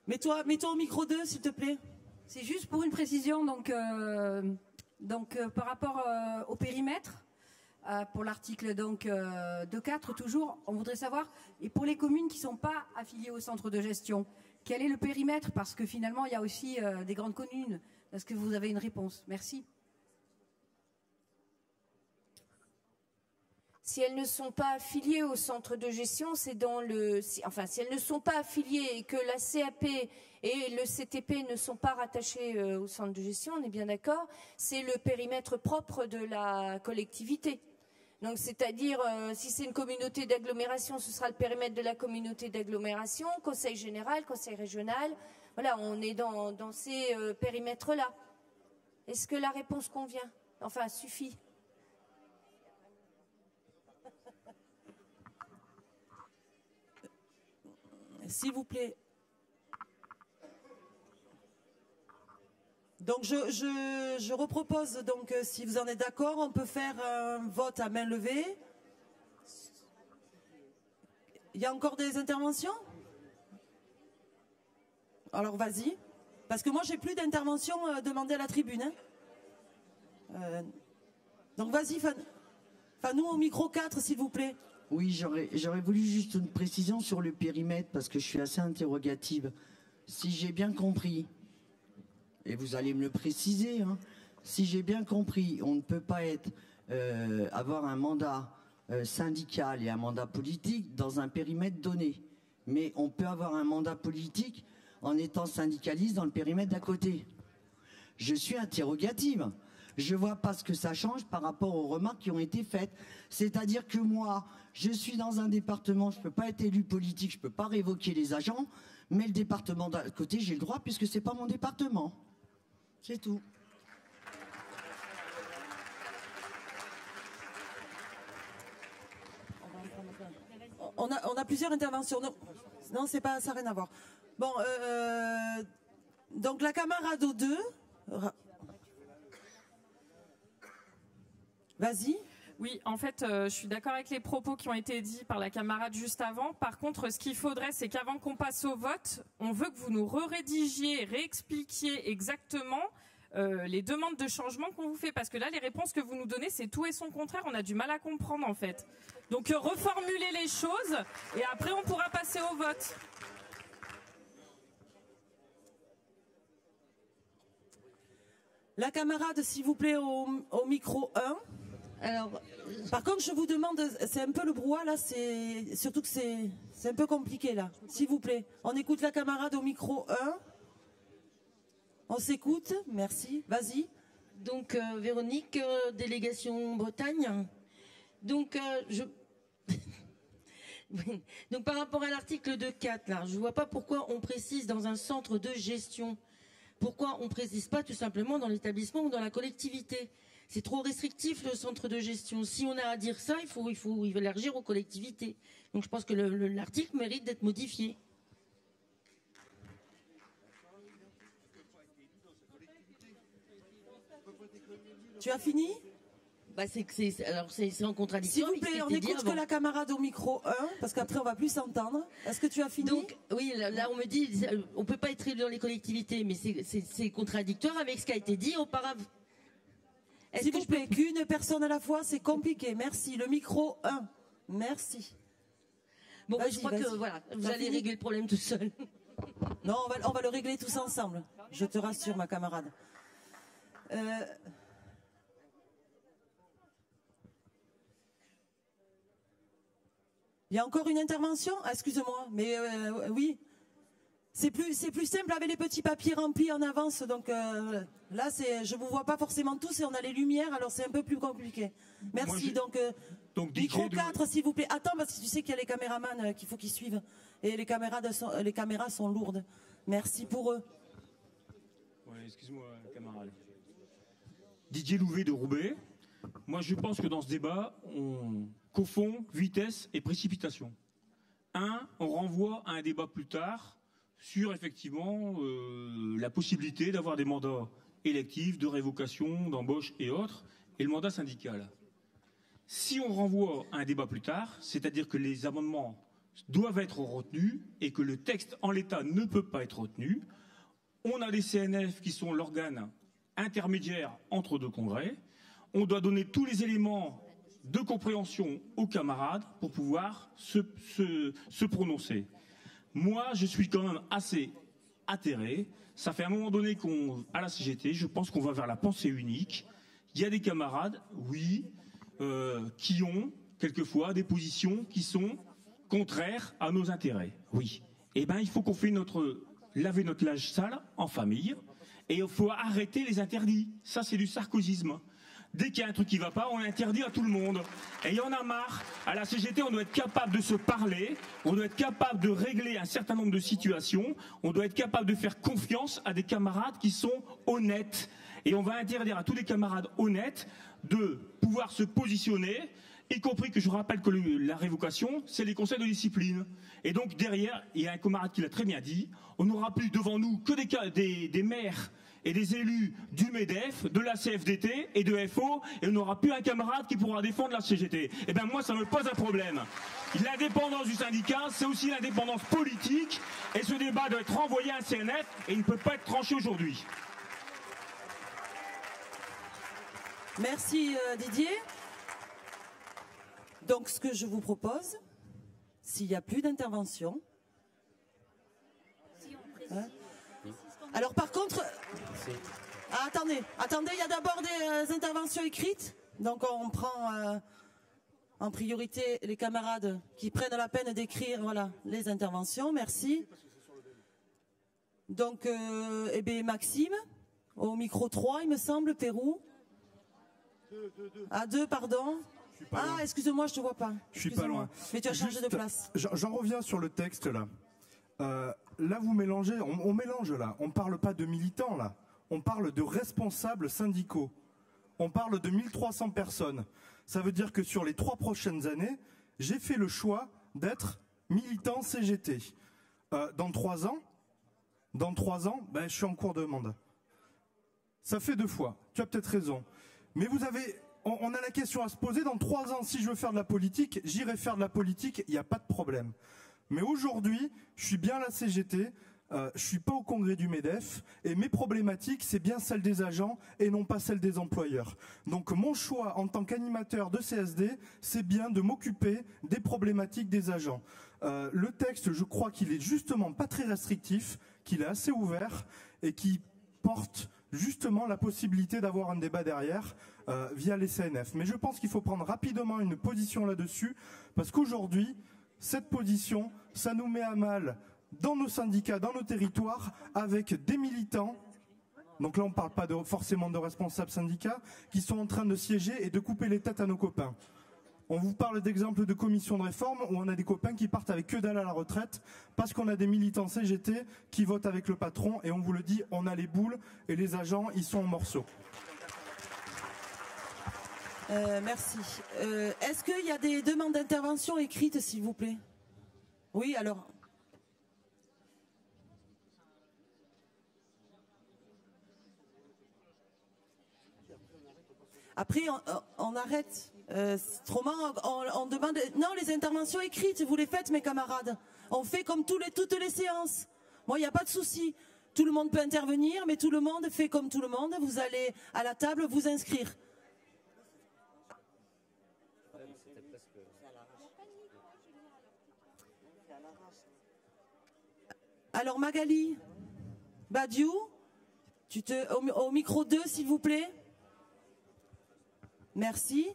Mets-toi au micro 2, s'il te plaît. C'est juste pour une précision, donc par rapport au périmètre, pour l'article 2.4 toujours, on voudrait savoir, et pour les communes qui ne sont pas affiliées au centre de gestion, quel est le périmètre? Parce que finalement, il y a aussi des grandes communes. Est-ce que vous avez une réponse? Merci. Si elles ne sont pas affiliées au centre de gestion, c'est dans le... si elles ne sont pas affiliées et que la CAP et le CTP ne sont pas rattachés au centre de gestion, on est bien d'accord, c'est le périmètre propre de la collectivité. Donc, c'est-à-dire, si c'est une communauté d'agglomération, ce sera le périmètre de la communauté d'agglomération, conseil général, conseil régional. Voilà, on est dans ces périmètres-là. Est-ce que la réponse convient? Enfin, suffit. S'il vous plaît. Donc je repropose, donc si vous en êtes d'accord, on peut faire un vote à main levée. Il y a encore des interventions? Alors vas-y. Parce que moi j'ai plus d'interventions demandées à la tribune. Hein. Donc vas-y, Fanou au micro 4 s'il vous plaît. Oui, j'aurais voulu juste une précision sur le périmètre parce que je suis assez interrogative. Si j'ai bien compris, et vous allez me le préciser, hein, si j'ai bien compris, on ne peut pas avoir un mandat syndical et un mandat politique dans un périmètre donné. Mais on peut avoir un mandat politique en étant syndicaliste dans le périmètre d'à côté. Je suis interrogative. Je ne vois pas ce que ça change par rapport aux remarques qui ont été faites. C'est-à-dire que moi, je suis dans un département, je ne peux pas être élu politique, je ne peux pas révoquer les agents, mais le département d'à côté, j'ai le droit puisque ce n'est pas mon département. C'est tout. On a plusieurs interventions. Non, c'est pas, ça n'a rien à voir. Bon, donc la camarade aux deux... Vas-y. Oui, en fait, je suis d'accord avec les propos qui ont été dits par la camarade juste avant. Par contre, ce qu'il faudrait, c'est qu'avant qu'on passe au vote, on veut que vous nous rédigiez, réexpliquiez exactement les demandes de changement qu'on vous fait. Parce que là, les réponses que vous nous donnez, c'est tout et son contraire. On a du mal à comprendre, en fait. Donc, reformulez les choses et après, on pourra passer au vote. La camarade, s'il vous plaît, au micro 1. Alors, par contre, je vous demande, c'est un peu le brouhaha là, surtout que c'est un peu compliqué là. S'il vous plaît, on écoute la camarade au micro 1. On s'écoute, merci, vas-y. Donc, Véronique, délégation Bretagne. Donc, donc par rapport à l'article 2.4, là, je ne vois pas pourquoi on précise dans un centre de gestion. Pourquoi on ne précise pas tout simplement dans l'établissement ou dans la collectivité? C'est trop restrictif le centre de gestion. Si on a à dire ça, il faut élargir aux collectivités. Donc je pense que l'article mérite d'être modifié. Tu as fini? Bah alors c'est en contradiction. S'il vous plaît, on écoute que la camarade au micro 1, parce qu'après on va plus s'entendre. Est-ce que tu as fini? Donc, oui, là on me dit, on peut pas être élu dans les collectivités, mais c'est contradictoire avec ce qui a été dit auparavant. S'il vous plaît, qu'une personne à la fois, c'est compliqué. Merci. Le micro 1. Merci. Bon, je crois que voilà, vous allez régler le problème tout seul. Non, on va le régler tous ensemble. Je te rassure, ma camarade. Il y a encore une intervention? Excusez-moi, mais oui. C'est plus simple avec les petits papiers remplis en avance. Donc là, je vous vois pas forcément tous et on a les lumières, alors c'est un peu plus compliqué. Merci. Donc micro 4, s'il vous plaît. Attends, parce que tu sais qu'il y a les caméramans qu'il faut qu'ils suivent. Et les caméras sont lourdes. Merci pour eux. Ouais, excuse-moi, camarade. Didier Louvet de Roubaix. Moi, je pense que dans ce débat, on confond vitesse et précipitation. On renvoie à un débat plus tard sur effectivement la possibilité d'avoir des mandats électifs, de révocation, d'embauche et autres, et le mandat syndical. Si on renvoie à un débat plus tard, c'est-à-dire que les amendements doivent être retenus et que le texte en l'état ne peut pas être retenu, on a les CNF qui sont l'organe intermédiaire entre deux congrès, on doit donner tous les éléments de compréhension aux camarades pour pouvoir se prononcer. Moi, je suis quand même assez atterré. Ça fait un moment donné à la CGT, je pense qu'on va vers la pensée unique. Il y a des camarades, oui, qui ont quelquefois des positions qui sont contraires à nos intérêts. Oui. Eh bien, il faut qu'on fasse laver notre linge sale en famille et il faut arrêter les interdits. Ça, c'est du sarkozysme. Dès qu'il y a un truc qui ne va pas, on l'interdit à tout le monde. Et il y en a marre. À la CGT, on doit être capable de se parler, on doit être capable de régler un certain nombre de situations, on doit être capable de faire confiance à des camarades qui sont honnêtes. Et on va interdire à tous les camarades honnêtes de pouvoir se positionner, y compris que je rappelle que la révocation, c'est les conseils de discipline. Et donc derrière, il y a un camarade qui l'a très bien dit, on n'aura plus devant nous que des maires et des élus du MEDEF, de la CFDT et de FO, et on n'aura plus un camarade qui pourra défendre la CGT. Eh bien moi, ça me pose un problème. L'indépendance du syndicat, c'est aussi l'indépendance politique, et ce débat doit être renvoyé à un CNF, et il ne peut pas être tranché aujourd'hui. Merci Didier. Donc ce que je vous propose, s'il n'y a plus d'intervention... Alors par contre... attendez, il y a d'abord des interventions écrites. Donc on prend en priorité les camarades qui prennent la peine d'écrire les interventions. Merci. Donc, Maxime, au micro 3, il me semble, Pérou. 2, pardon. Excusez-moi, je ne te vois pas. Je suis pas loin. Mais tu as changé de place. J'en reviens sur le texte là. Là, vous mélangez, on mélange là. On ne parle pas de militants là. On parle de responsables syndicaux. On parle de 1300 personnes. Ça veut dire que sur les 3 prochaines années, j'ai fait le choix d'être militant CGT. Dans 3 ans, je suis en cours de mandat. Ça fait 2 fois. Tu as peut-être raison. Mais on a la question à se poser. Dans 3 ans, si je veux faire de la politique, j'irai faire de la politique. Il n'y a pas de problème. Mais aujourd'hui, je suis bien à la CGT, je suis pas au congrès du MEDEF, et mes problématiques, c'est bien celles des agents et non pas celles des employeurs. Donc mon choix en tant qu'animateur de CSD, c'est bien de m'occuper des problématiques des agents. Le texte, je crois qu'il est justement pas très restrictif, qu'il est assez ouvert et qui porte justement la possibilité d'avoir un débat derrière via les CNF. Mais je pense qu'il faut prendre rapidement une position là-dessus, parce qu'aujourd'hui, cette position, ça nous met à mal dans nos syndicats, dans nos territoires, avec des militants, donc là on ne parle pas forcément de responsables syndicats, qui sont en train de siéger et de couper les têtes à nos copains. On vous parle d'exemples de commissions de réforme où on a des copains qui partent avec que dalle à la retraite parce qu'on a des militants CGT qui votent avec le patron, et on vous le dit, on a les boules et les agents, ils sont en morceaux. Merci. Est-ce qu'il y a des demandes d'intervention écrites, s'il vous plaît? Oui, alors. Après, on arrête. Autrement, on demande... Non, les interventions écrites, vous les faites, mes camarades. On fait comme toutes les séances. Moi, il n'y a pas de souci. Tout le monde peut intervenir, mais tout le monde fait comme tout le monde. Vous allez à la table vous inscrire. Alors Magali Badiou, au micro 2 s'il vous plaît. Merci.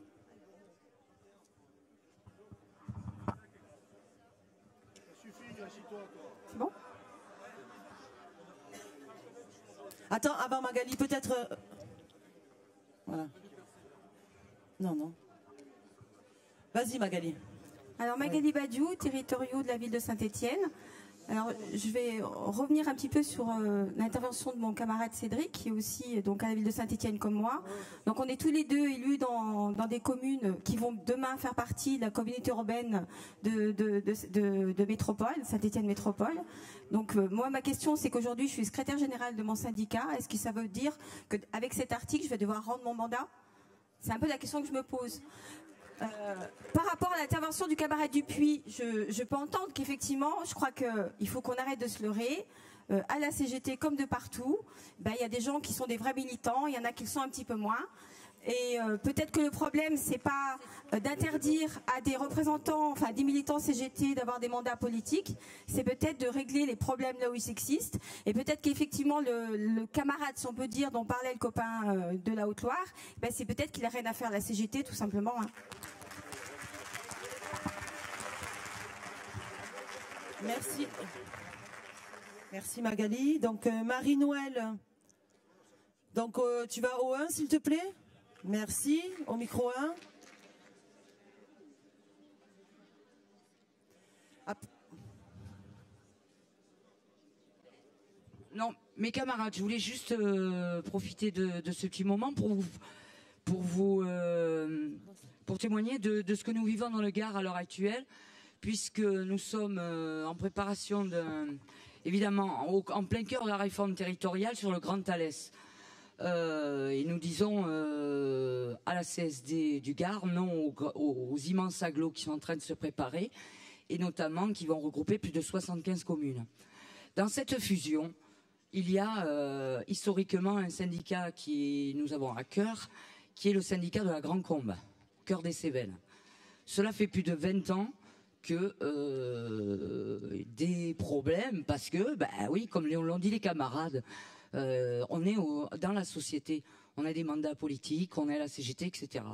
C'est bon? Attends, avant Magali, peut-être... Voilà. Non. Vas-y Magali. Alors Magali Badiou, territoriaux de la ville de Saint-Étienne. Alors je vais revenir un petit peu sur l'intervention de mon camarade Cédric, qui est aussi donc à la ville de Saint-Étienne comme moi. Donc on est tous les deux élus dans des communes qui vont demain faire partie de la communauté urbaine de métropole, Saint-Étienne Métropole. Donc moi ma question c'est qu'aujourd'hui je suis secrétaire générale de mon syndicat. Est-ce que ça veut dire qu'avec cet article je vais devoir rendre mon mandat? C'est un peu la question que je me pose. Par rapport à l'intervention du camarade Dupuis, je peux entendre qu'effectivement, je crois qu'il faut qu'on arrête de se leurrer. À la CGT, comme de partout, il y a des gens qui sont des vrais militants, il y en a qui le sont un petit peu moins. Et peut-être que le problème, c'est pas d'interdire à des représentants, enfin des militants CGT d'avoir des mandats politiques, c'est peut-être de régler les problèmes là où ils existent. Et peut-être qu'effectivement, le camarade, si on peut dire, dont parlait le copain de la Haute-Loire, c'est peut-être qu'il n'a rien à faire à la CGT, tout simplement. Hein. Merci. Merci Magali. Donc Marie-Noël, donc tu vas au 1 s'il te plaît. Merci. Au micro 1. Non, mes camarades, je voulais juste profiter de ce petit moment pour témoigner de ce que nous vivons dans le Gard à l'heure actuelle, puisque nous sommes en préparation évidemment en plein cœur de la réforme territoriale sur le Grand Thalès. Et nous disons à la CSD du Gard non aux immenses agglos qui sont en train de se préparer, et notamment qui vont regrouper plus de 75 communes. Dans cette fusion, il y a historiquement un syndicat qui nous avons à cœur, qui est le syndicat de la Grande Combe, cœur des Cévennes. Cela fait plus de 20 ans que des problèmes, parce que, oui, comme l'ont dit les camarades, on est dans la société, on a des mandats politiques, on est à la CGT, etc.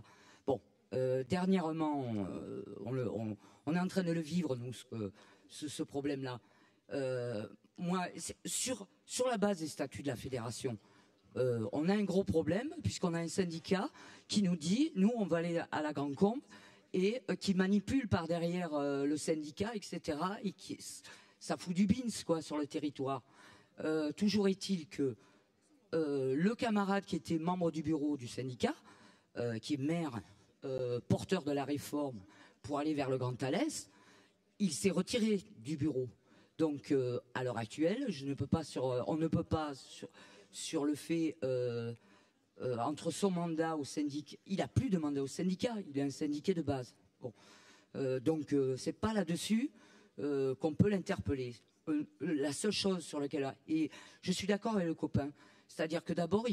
Bon, dernièrement, on est en train de le vivre, nous, ce problème-là. Moi, sur la base des statuts de la fédération, on a un gros problème, puisqu'on a un syndicat qui nous dit, nous, on va aller à la Grande Combe, et qui manipule par derrière le syndicat, etc. Et ça fout du bins, quoi, sur le territoire. Toujours est-il que le camarade qui était membre du bureau du syndicat, qui est maire, porteur de la réforme pour aller vers le Grand Thalès, il s'est retiré du bureau. Donc à l'heure actuelle, on ne peut pas sur le fait entre son mandat au syndicat, il n'a plus de mandat au syndicat, il est un syndiqué de base. Bon. Donc c'est pas là-dessus qu'on peut l'interpeller. La seule chose sur laquelle, et je suis d'accord avec le copain, c'est-à-dire que d'abord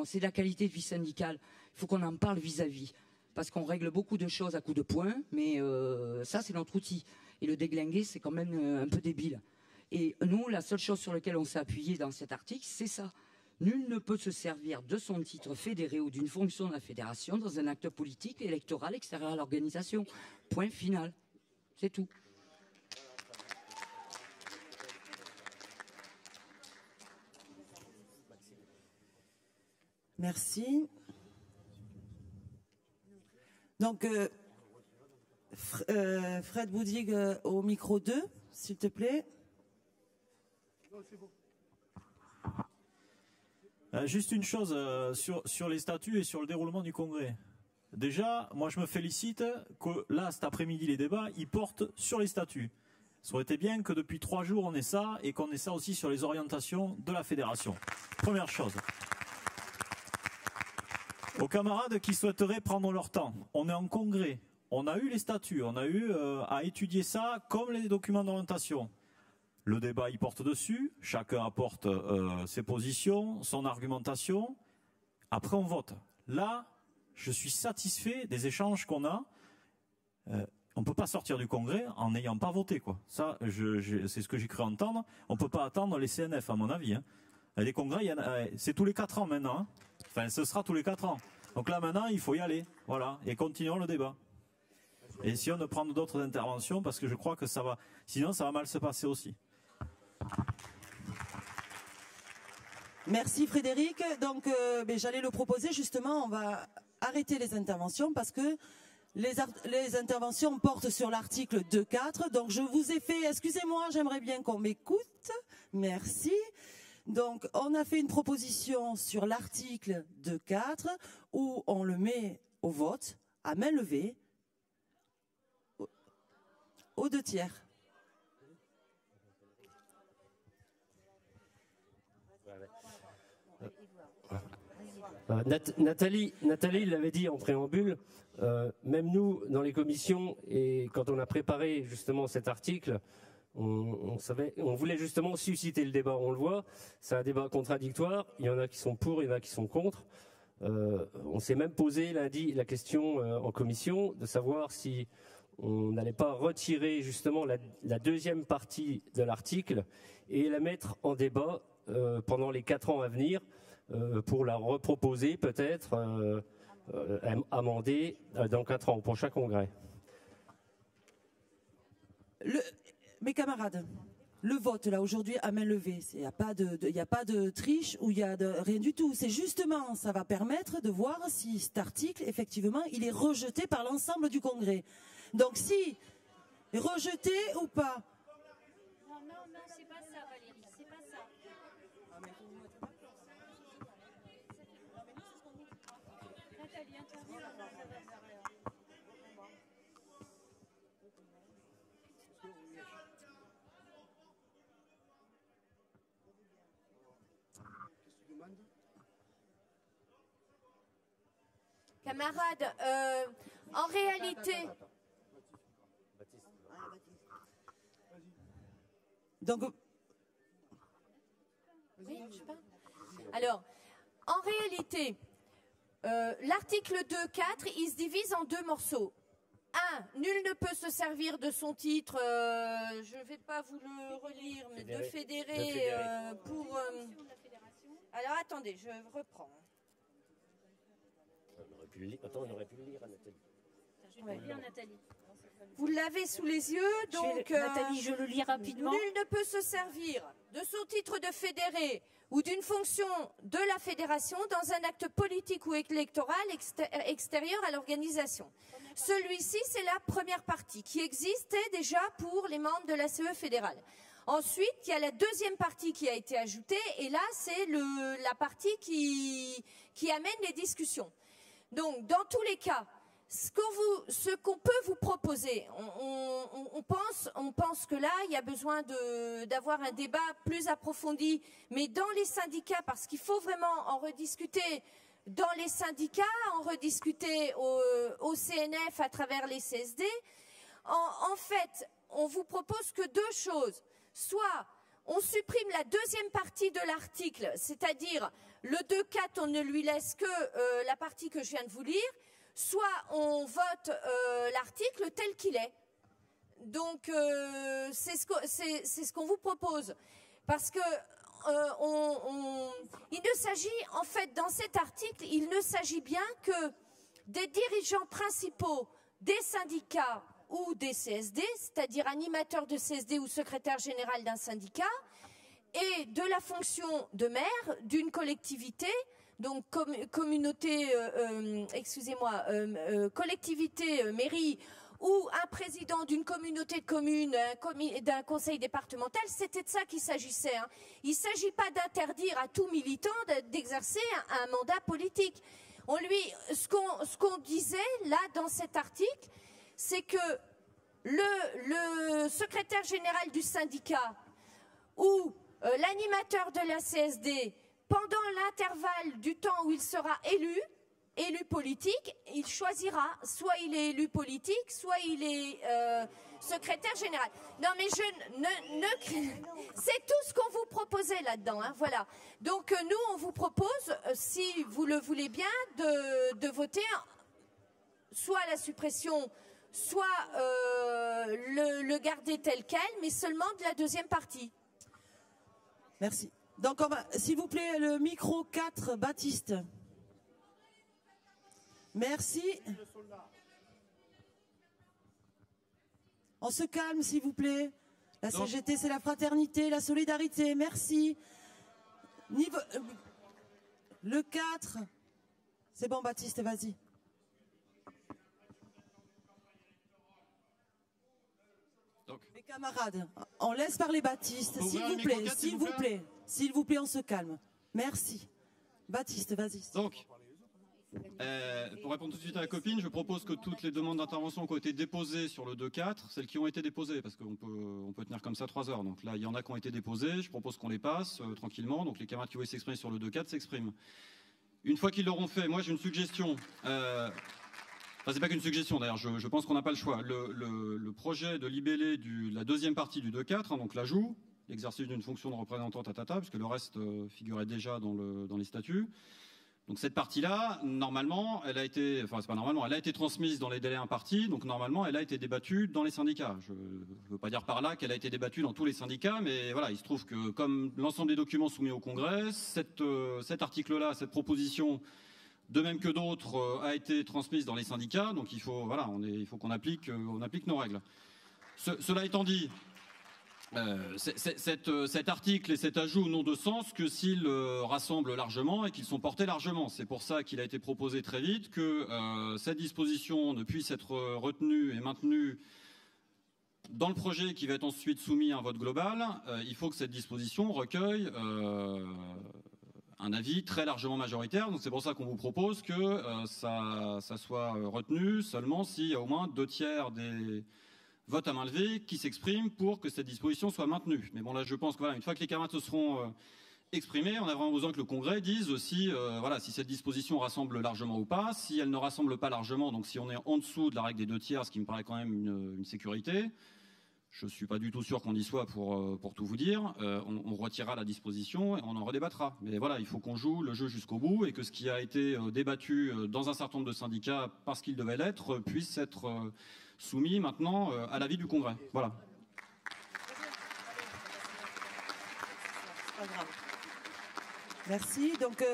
c'est de la qualité de vie syndicale, il faut qu'on en parle vis-à-vis, parce qu'on règle beaucoup de choses à coups de poing, mais ça c'est notre outil, et le déglinguer c'est quand même un peu débile. Et nous, la seule chose sur laquelle on s'est appuyé dans cet article, c'est ça. Nul ne peut se servir de son titre fédéré ou d'une fonction de la fédération dans un acte politique, électoral, extérieur à l'organisation. Point final. C'est tout. Merci. Donc, Fred Boudig au micro 2, s'il te plaît. Juste une chose sur les statuts et sur le déroulement du congrès. Déjà, moi je me félicite que là, cet après-midi, les débats, ils portent sur les statuts. Ça aurait été bien que depuis 3 jours on ait ça, et qu'on ait ça aussi sur les orientations de la fédération. Première chose. Aux camarades qui souhaiteraient prendre leur temps, on est en congrès, on a eu les statuts, on a eu à étudier ça comme les documents d'orientation. Le débat y porte dessus, chacun apporte ses positions, son argumentation, après on vote. Là, je suis satisfait des échanges qu'on a. On ne peut pas sortir du congrès en n'ayant pas voté, quoi. Ça, c'est ce que j'ai cru entendre. On ne peut pas attendre les CNF, à mon avis. Hein. Les congrès, c'est tous les 4 ans maintenant. Hein. Enfin, ce sera tous les 4 ans. Donc là, maintenant, il faut y aller. Voilà. Et continuons le débat. Et si on ne prend d'autres interventions, parce que je crois que ça va... Sinon, ça va mal se passer aussi. Merci Frédéric. Donc, j'allais le proposer justement. On va arrêter les interventions parce que les interventions portent sur l'article 2.4. Donc, je vous ai fait... Excusez-moi, j'aimerais bien qu'on m'écoute. Merci. Donc, on a fait une proposition sur l'article 2.4 où on le met au vote, à main levée, aux 2/3. Nathalie l'avait dit en préambule, même nous, dans les commissions, et quand on a préparé justement cet article, on voulait justement susciter le débat. On le voit, c'est un débat contradictoire. Il y en a qui sont pour, il y en a qui sont contre. On s'est même posé lundi la question en commission de savoir si on n'allait pas retirer justement la deuxième partie de l'article et la mettre en débat pendant les 4 ans à venir pour la reproposer peut-être amendée dans 4 ans au prochain congrès. Mes camarades, le vote là aujourd'hui à main levée, il n'y a pas de triche ou il y a rien du tout. C'est justement, ça va permettre de voir si cet article, effectivement, il est rejeté par l'ensemble du congrès. Donc si rejeté ou pas. Non, c'est pas ça, Valérie, c'est pas ça. Nathalie, intervient. Camarades, en réalité... Donc, oui, je sais pas. Alors, en réalité, l'article 2.4, il se divise en 2 morceaux. 1, nul ne peut se servir de son titre, je ne vais pas vous le relire, mais de fédérer pour... Alors, attendez, je reprends. On aurait pu le lire à Nathalie. Je vais le lire, Nathalie. Vous l'avez sous les yeux, donc... Nathalie, je le lis rapidement. Nul ne peut se servir de son titre de fédéré ou d'une fonction de la fédération dans un acte politique ou électoral extérieur à l'organisation. Celui-ci, c'est la première partie qui existait déjà pour les membres de la CE fédérale. Ensuite, il y a la deuxième partie qui a été ajoutée et là, c'est la partie qui amène les discussions. Donc, dans tous les cas, ce qu'on peut vous proposer, on pense que là, il y a besoin d'avoir un débat plus approfondi, mais dans les syndicats, parce qu'il faut vraiment en rediscuter dans les syndicats, en rediscuter au CNF à travers les CSD. En fait, on vous propose que 2 choses. Soit on supprime la deuxième partie de l'article, c'est-à-dire le 2.4, on ne lui laisse que la partie que je viens de vous lire, soit on vote l'article tel qu'il est. Donc, c'est ce qu'on vous propose. Parce que il ne s'agit, en fait, dans cet article, il ne s'agit bien que des dirigeants principaux des syndicats ou des CSD, c'est-à-dire animateurs de CSD ou secrétaire général d'un syndicat, et de la fonction de maire d'une collectivité, donc collectivité mairie, ou un président d'une communauté de communes, d'un conseil départemental, c'était de ça qu'il s'agissait. Hein. Il ne s'agit pas d'interdire à tout militant d'exercer un mandat politique. Ce qu'on disait là dans cet article, c'est que le secrétaire général du syndicat ou l'animateur de la CSD, pendant l'intervalle du temps où il sera élu, élu politique, il choisira. Soit il est élu politique, soit il est secrétaire général. Non, mais c'est tout ce qu'on vous proposait là-dedans. Hein, voilà. Donc nous, on vous propose, si vous le voulez bien, de voter soit la suppression, soit le garder tel quel, mais seulement de la deuxième partie. Merci. Donc, s'il vous plaît, le micro 4, Baptiste. Merci. On se calme, s'il vous plaît. La CGT, c'est la fraternité, la solidarité. Merci. Le 4. C'est bon, Baptiste, vas-y. Mes camarades, on laisse parler Baptiste, s'il vous plaît, s'il vous plaît, on se calme. Merci. Baptiste, vas-y. Donc, pour répondre tout de suite à la copine, je propose que toutes les demandes d'intervention qui ont été déposées sur le 2-4, celles qui ont été déposées, parce qu'on peut tenir comme ça 3 heures. Donc là, il y en a qui ont été déposées, je propose qu'on les passe tranquillement. Donc les camarades qui voulaient s'exprimer sur le 2-4 s'expriment. Une fois qu'ils l'auront fait, moi j'ai une suggestion. Enfin, c'est pas qu'une suggestion d'ailleurs, je pense qu'on n'a pas le choix. Le projet de libellé la deuxième partie du 2-4, hein, donc l'ajout, l'exercice d'une fonction de représentant puisque le reste figurait déjà dans les statuts. Donc cette partie-là, normalement, elle a été transmise dans les délais impartis, donc normalement, elle a été débattue dans les syndicats. Je ne veux pas dire par là qu'elle a été débattue dans tous les syndicats, mais voilà, il se trouve que comme l'ensemble des documents soumis au Congrès, cet article-là, cette proposition, de même que d'autres, a été transmise dans les syndicats, donc il faut qu'on applique nos règles. Cela étant dit, cet article et cet ajout n'ont de sens que s'ils rassemblent largement et qu'ils sont portés largement. C'est pour ça qu'il a été proposé très vite que cette disposition ne puisse être retenue et maintenue dans le projet qui va être ensuite soumis à un vote global. Il faut que cette disposition recueille un avis très largement majoritaire. Donc c'est pour ça qu'on vous propose que ça soit retenu seulement s'il y a au moins 2/3 des vote à main levée qui s'exprime pour que cette disposition soit maintenue. Mais bon, là, je pense que voilà, une fois que les camarades se seront exprimés, on a vraiment besoin que le Congrès dise si cette disposition rassemble largement ou pas. Si elle ne rassemble pas largement, donc si on est en dessous de la règle des 2/3, ce qui me paraît quand même une sécurité, je ne suis pas du tout sûr qu'on y soit pour tout vous dire, on retirera la disposition et on en redébattra. Mais voilà, il faut qu'on joue le jeu jusqu'au bout et que ce qui a été débattu dans un certain nombre de syndicats parce qu'il devait l'être puisse être soumis maintenant à l'avis du Congrès. Voilà. Merci. Donc,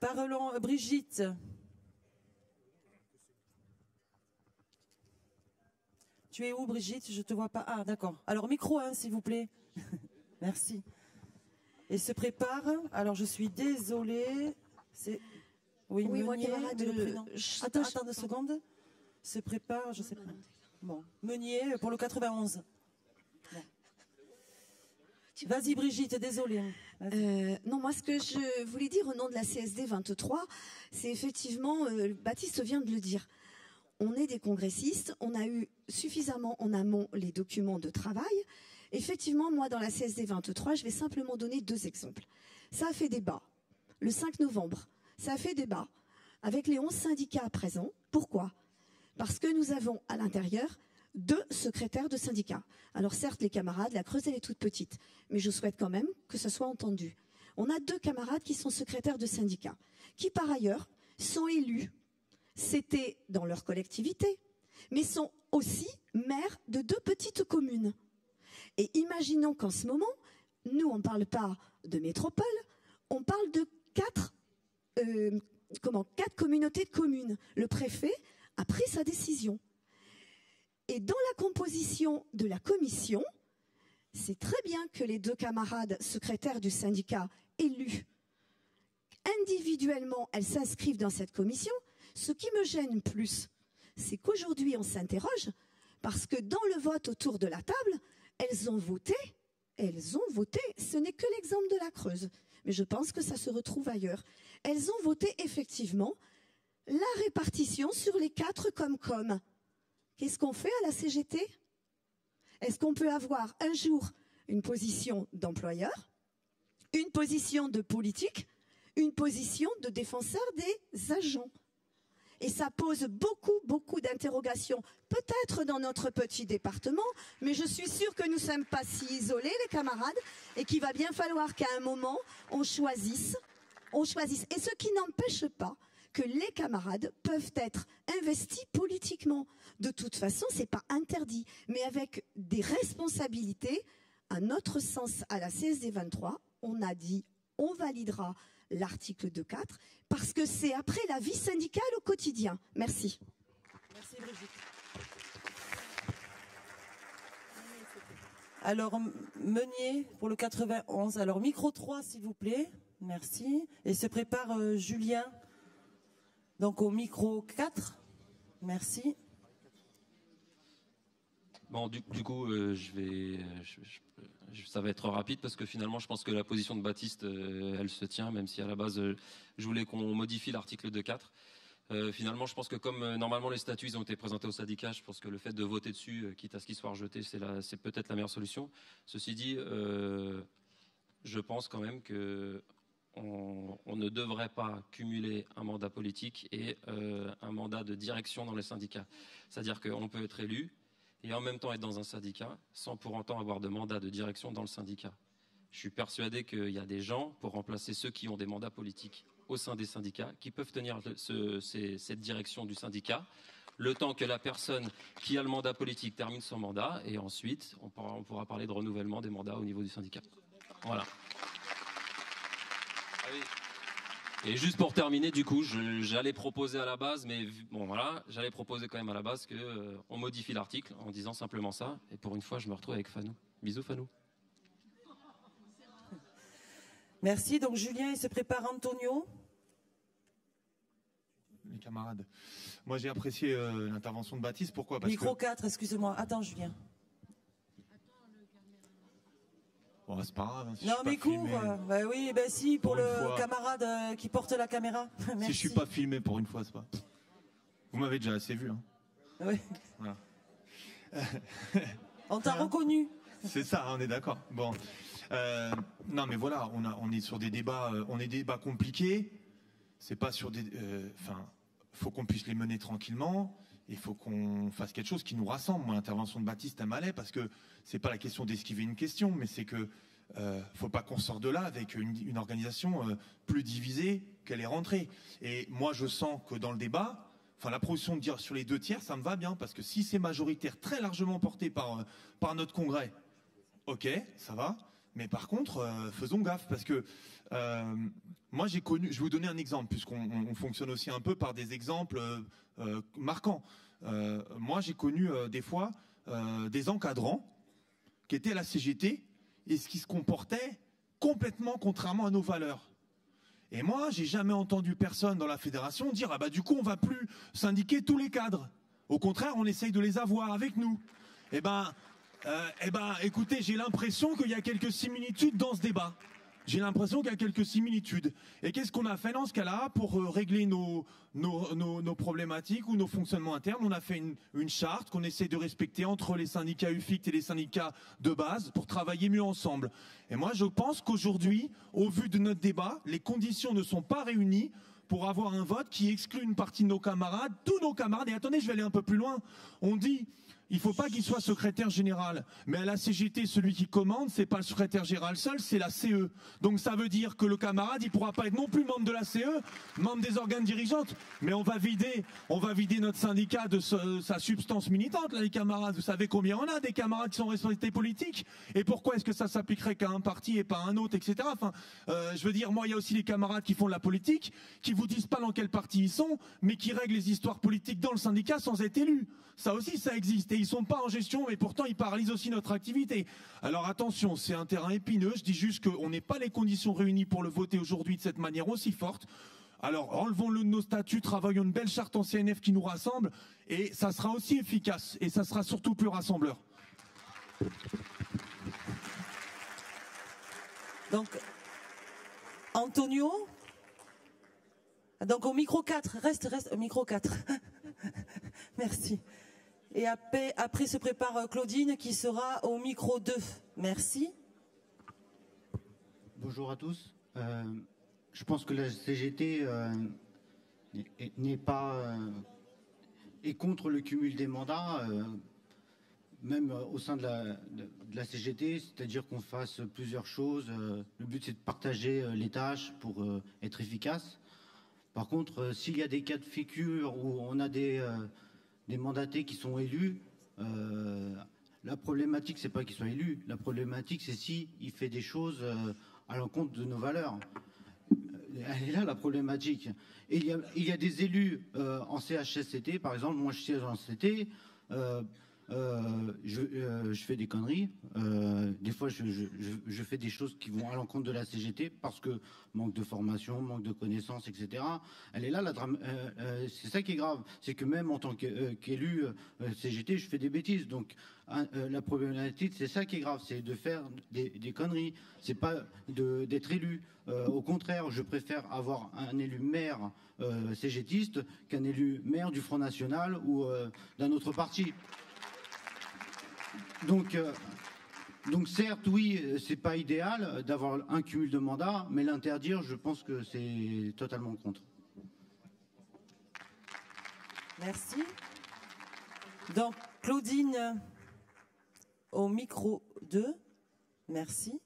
parlons, Brigitte. Tu es où, Brigitte? Je ne te vois pas. Ah, d'accord. Alors, micro 1, s'il vous plaît. Merci. Et se prépare. Alors, je suis désolée. Oui, Meunier, Attends 2 secondes. Se prépare, je sais pas. Bon, Meunier pour le 91. Bon. Vas-y Brigitte, désolée. Non, moi ce que je voulais dire au nom de la CSD 23, c'est effectivement, Baptiste vient de le dire, on est des congressistes, on a eu suffisamment en amont les documents de travail. Effectivement, moi dans la CSD 23, je vais simplement donner 2 exemples. Ça a fait débat, le 5 novembre, ça a fait débat avec les 11 syndicats présents. Pourquoi ? Parce que nous avons à l'intérieur 2 secrétaires de syndicats. Alors certes, les camarades, la Creuse, elle est toute petite, mais je souhaite quand même que ça soit entendu. On a 2 camarades qui sont secrétaires de syndicats, qui par ailleurs sont élus. C'était dans leur collectivité, mais sont aussi maires de 2 petites communes. Et imaginons qu'en ce moment, nous, on ne parle pas de métropole, on parle de 4 communautés de communes. Le préfet a pris sa décision. Et dans la composition de la commission, c'est très bien que les 2 camarades secrétaires du syndicat élus, individuellement, elles s'inscrivent dans cette commission. Ce qui me gêne plus, c'est qu'aujourd'hui, on s'interroge parce que dans le vote autour de la table, elles ont voté, ce n'est que l'exemple de la Creuse, mais je pense que ça se retrouve ailleurs. Elles ont voté effectivement la répartition sur les 4 Comcom. Qu'est-ce qu'on fait à la CGT? Est-ce qu'on peut avoir un jour une position d'employeur, une position de politique, une position de défenseur des agents. Et ça pose beaucoup d'interrogations, peut-être dans notre petit département, mais je suis sûre que nous ne sommes pas si isolés, les camarades, et qu'il va bien falloir qu'à un moment, on choisisse. Et ce qui n'empêche pas que les camarades peuvent être investis politiquement. De toute façon, ce n'est pas interdit, mais avec des responsabilités. À notre sens, à la CSD 23, on a dit on validera l'article 2.4 parce que c'est après la vie syndicale au quotidien. Merci. Merci Brigitte. Alors, Meunier pour le 91. Alors, micro 3, s'il vous plaît. Merci. Et se prépare Julien. Donc, au micro 4. Merci. Bon, du coup, ça va être rapide parce que finalement, je pense que la position de Baptiste, elle se tient, même si à la base, je voulais qu'on modifie l'article 2.4. Finalement, je pense que comme normalement les statuts ils ont été présentés au syndicat, je pense que le fait de voter dessus, quitte à ce qu'ils soient rejetés, c'est peut-être la meilleure solution. Ceci dit, je pense quand même que on ne devrait pas cumuler un mandat politique et un mandat de direction dans les syndicats. C'est-à-dire qu'on peut être élu et en même temps être dans un syndicat sans pour autant avoir de mandat de direction dans le syndicat. Je suis persuadé qu'il y a des gens, pour remplacer ceux qui ont des mandats politiques au sein des syndicats, qui peuvent tenir cette direction du syndicat, le temps que la personne qui a le mandat politique termine son mandat, et ensuite on pourra parler de renouvellement des mandats au niveau du syndicat. Voilà. Et juste pour terminer, du coup, j'allais proposer à la base, mais bon voilà, j'allais proposer quand même à la base qu'on modifie l'article en disant simplement ça. Et pour une fois, je me retrouve avec Fanou. Bisous Fanou. Merci. Donc Julien, il se prépare Antonio. Les camarades. Moi, j'ai apprécié l'intervention de Baptiste. Pourquoi? Parce micro que... 4, excusez-moi. Attends, Julien. Bon, c'est pas grave. Hein, si non, mais cours. Bah oui, bah si, pour le camarade qui porte la caméra. Merci. Si je suis pas filmé pour une fois, c'est pas. Vous m'avez déjà assez vu. Hein. Oui. Voilà. On t'a reconnu. C'est ça, on est d'accord. Bon. Non, mais voilà, on est sur des débats, compliqués. C'est pas sur des. Enfin, faut qu'on puisse les mener tranquillement. Il faut qu'on fasse quelque chose qui nous rassemble. Moi, l'intervention de Baptiste, elle m'allait parce que c'est pas la question d'esquiver une question, mais c'est que faut pas qu'on sorte de là avec une organisation plus divisée qu'elle est rentrée. Et moi, je sens que dans le débat, enfin, la proposition de dire sur les 2/3, ça me va bien parce que si c'est majoritaire, très largement porté par notre congrès, ok, ça va. Mais par contre, faisons gaffe parce que moi j'ai connu, je vais vous donner un exemple puisqu'on fonctionne aussi un peu par des exemples marquants. Moi j'ai connu des fois des encadrants qui étaient à la CGT et qui se comportaient complètement contrairement à nos valeurs. Et moi j'ai jamais entendu personne dans la fédération dire ah bah du coup on va plus syndiquer tous les cadres. Au contraire on essaye de les avoir avec nous. Écoutez, j'ai l'impression qu'il y a quelques similitudes dans ce débat. J'ai l'impression qu'il y a quelques similitudes. Et qu'est-ce qu'on a fait dans ce cas-là pour régler nos problématiques ou nos fonctionnements internes? On a fait une charte qu'on essaie de respecter entre les syndicats UFICT et les syndicats de base pour travailler mieux ensemble. Et moi, je pense qu'aujourd'hui, au vu de notre débat, les conditions ne sont pas réunies pour avoir un vote qui exclut une partie de nos camarades, tous nos camarades. Et attendez, je vais aller un peu plus loin. On dit... Il ne faut pas qu'il soit secrétaire général. Mais à la CGT, celui qui commande, c'est pas le secrétaire général seul, c'est la CE. Donc ça veut dire que le camarade, il pourra pas être non plus membre de la CE, membre des organes dirigeantes. Mais on va vider notre syndicat de sa substance militante, là, les camarades. Vous savez combien on a des camarades qui sont en responsabilité politique? Et pourquoi est-ce que ça s'appliquerait qu'à un parti et pas à un autre, etc. Enfin, je veux dire, moi, il y a aussi les camarades qui font de la politique, qui vous disent pas dans quel parti ils sont, mais qui règlent les histoires politiques dans le syndicat sans être élus. Ça aussi, ça existe. Et ils sont pas en gestion, mais pourtant, ils paralysent aussi notre activité. Alors attention, c'est un terrain épineux. Je dis juste qu'on n'est pas les conditions réunies pour le voter aujourd'hui de cette manière aussi forte. Alors, enlevons-le de nos statuts, travaillons une belle charte en CNF qui nous rassemble, et ça sera aussi efficace, et ça sera surtout plus rassembleur. Donc, Antonio. Donc au micro 4, reste au micro 4. Merci. Et après se prépare Claudine qui sera au micro 2. Merci. Bonjour à tous. je pense que la CGT est contre le cumul des mandats, même au sein de la CGT, c'est-à-dire qu'on fasse plusieurs choses. Le but, c'est de partager les tâches pour être efficace. Par contre, s'il y a des cas de figure où on a des mandatés qui sont élus, la problématique, c'est pas qu'ils soient élus. La problématique, c'est s'il fait des choses à l'encontre de nos valeurs. Elle est là, la problématique. Et il y a des élus en CHSCT, par exemple, moi je siège en CT, je fais des conneries. Des fois, je fais des choses qui vont à l'encontre de la CGT parce que manque de formation, manque de connaissances, etc. Elle est là, c'est ça qui est grave. C'est que même en tant qu'élu CGT, je fais des bêtises. Donc, la problématique, c'est ça qui est grave, c'est de faire des conneries. C'est pas d'être élu. Au contraire, je préfère avoir un élu maire CGTiste qu'un élu maire du Front National ou d'un autre parti. Donc certes, oui, c'est pas idéal d'avoir un cumul de mandats, mais l'interdire, je pense que c'est totalement contre. Merci. Donc, Claudine, au micro 2. Merci.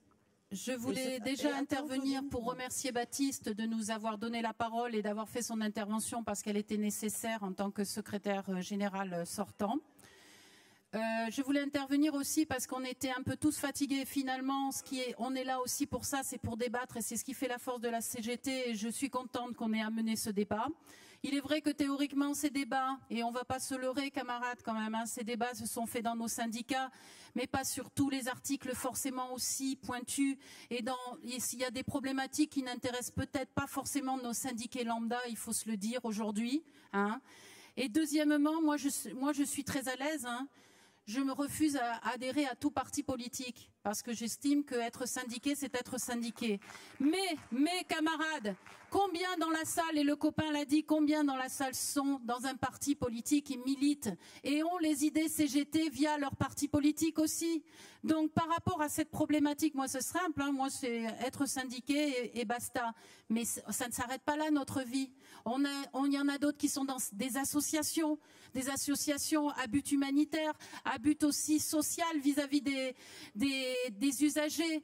Je voulais déjà intervenir pour remercier Baptiste de nous avoir donné la parole et d'avoir fait son intervention parce qu'elle était nécessaire en tant que secrétaire général sortant. Je voulais intervenir aussi parce qu'on était un peu tous fatigués finalement. On est là aussi pour ça, c'est pour débattre et c'est ce qui fait la force de la CGT et je suis contente qu'on ait amené ce débat. Il est vrai que théoriquement ces débats, et on ne va pas se leurrer camarades quand même, ces débats se sont faits dans nos syndicats, mais pas sur tous les articles forcément aussi pointus. Et s'il y a des problématiques qui n'intéressent peut-être pas forcément nos syndiqués lambda, il faut se le dire aujourd'hui. Et deuxièmement, moi je suis très à l'aise. Je me refuse à adhérer à tout parti politique parce que j'estime qu'être syndiqué, c'est être syndiqué. Mais camarades, combien dans la salle, et le copain l'a dit, combien dans la salle sont dans un parti politique et militent et ont les idées CGT via leur parti politique aussi. Donc par rapport à cette problématique, moi c'est simple, moi c'est être syndiqué et basta. Mais ça ne s'arrête pas là notre vie. Il y en a d'autres qui sont dans des associations à but humanitaire, à but aussi social vis-à-vis des usagers.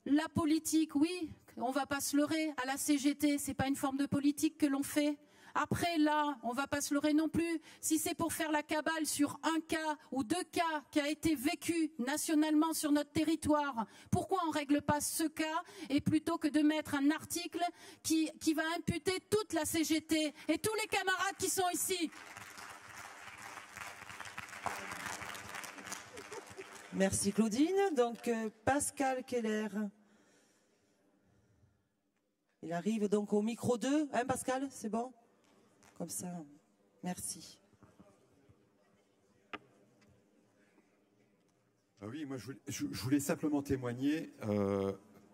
La politique, oui, on ne va pas se leurrer, à la CGT, ce n'est pas une forme de politique que l'on fait. Après, là, on ne va pas se leurrer non plus. Si c'est pour faire la cabale sur un cas ou deux cas qui a été vécu nationalement sur notre territoire, pourquoi on ne règle pas ce cas et plutôt que de mettre un article qui va imputer toute la CGT et tous les camarades qui sont ici? Merci Claudine. Donc Pascal Keller. Il arrive donc au micro 2. Pascal, c'est bon? Comme ça, merci. Oui, moi je voulais simplement témoigner.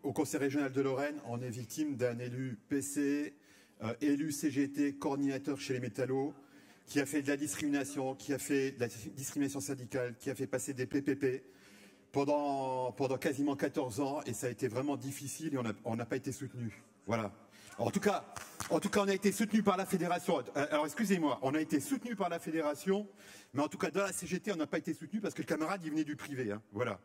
Au Conseil régional de Lorraine, on est victime d'un élu PC, élu CGT, coordinateur chez les métallos, qui a fait de la discrimination, syndicale, qui a fait passer des PPP pendant quasiment 14 ans, et ça a été vraiment difficile et on n'a pas été soutenu. Voilà. En tout cas, on a été soutenu par la fédération. Alors, excusez-moi, on a été soutenu par la fédération, mais en tout cas, dans la CGT, on n'a pas été soutenu parce que le camarade, il venait du privé. Voilà.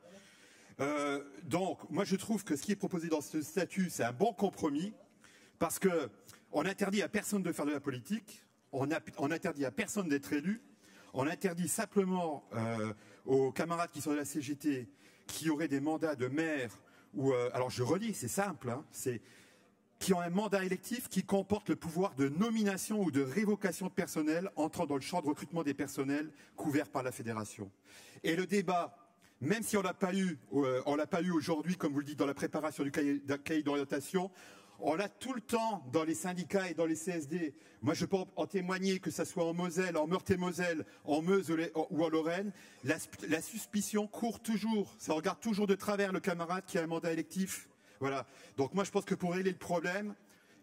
Donc, moi, je trouve que ce qui est proposé dans ce statut, c'est un bon compromis parce que on interdit à personne de faire de la politique, on interdit à personne d'être élu, on interdit simplement aux camarades qui sont de la CGT, qui auraient des mandats de maire ou alors je relis, c'est simple, qui ont un mandat électif qui comporte le pouvoir de nomination ou de révocation de personnel entrant dans le champ de recrutement des personnels couverts par la fédération. Et le débat, même si on l'a pas eu aujourd'hui, comme vous le dites, dans la préparation du cahier d'orientation, on l'a tout le temps dans les syndicats et dans les CSD. Moi, je peux en témoigner, que ce soit en Moselle, en Meurthe-et-Moselle, en Meuse ou en Lorraine, la suspicion court toujours. Ça regarde toujours de travers le camarade qui a un mandat électif. Voilà. Donc moi, je pense que pour régler le problème,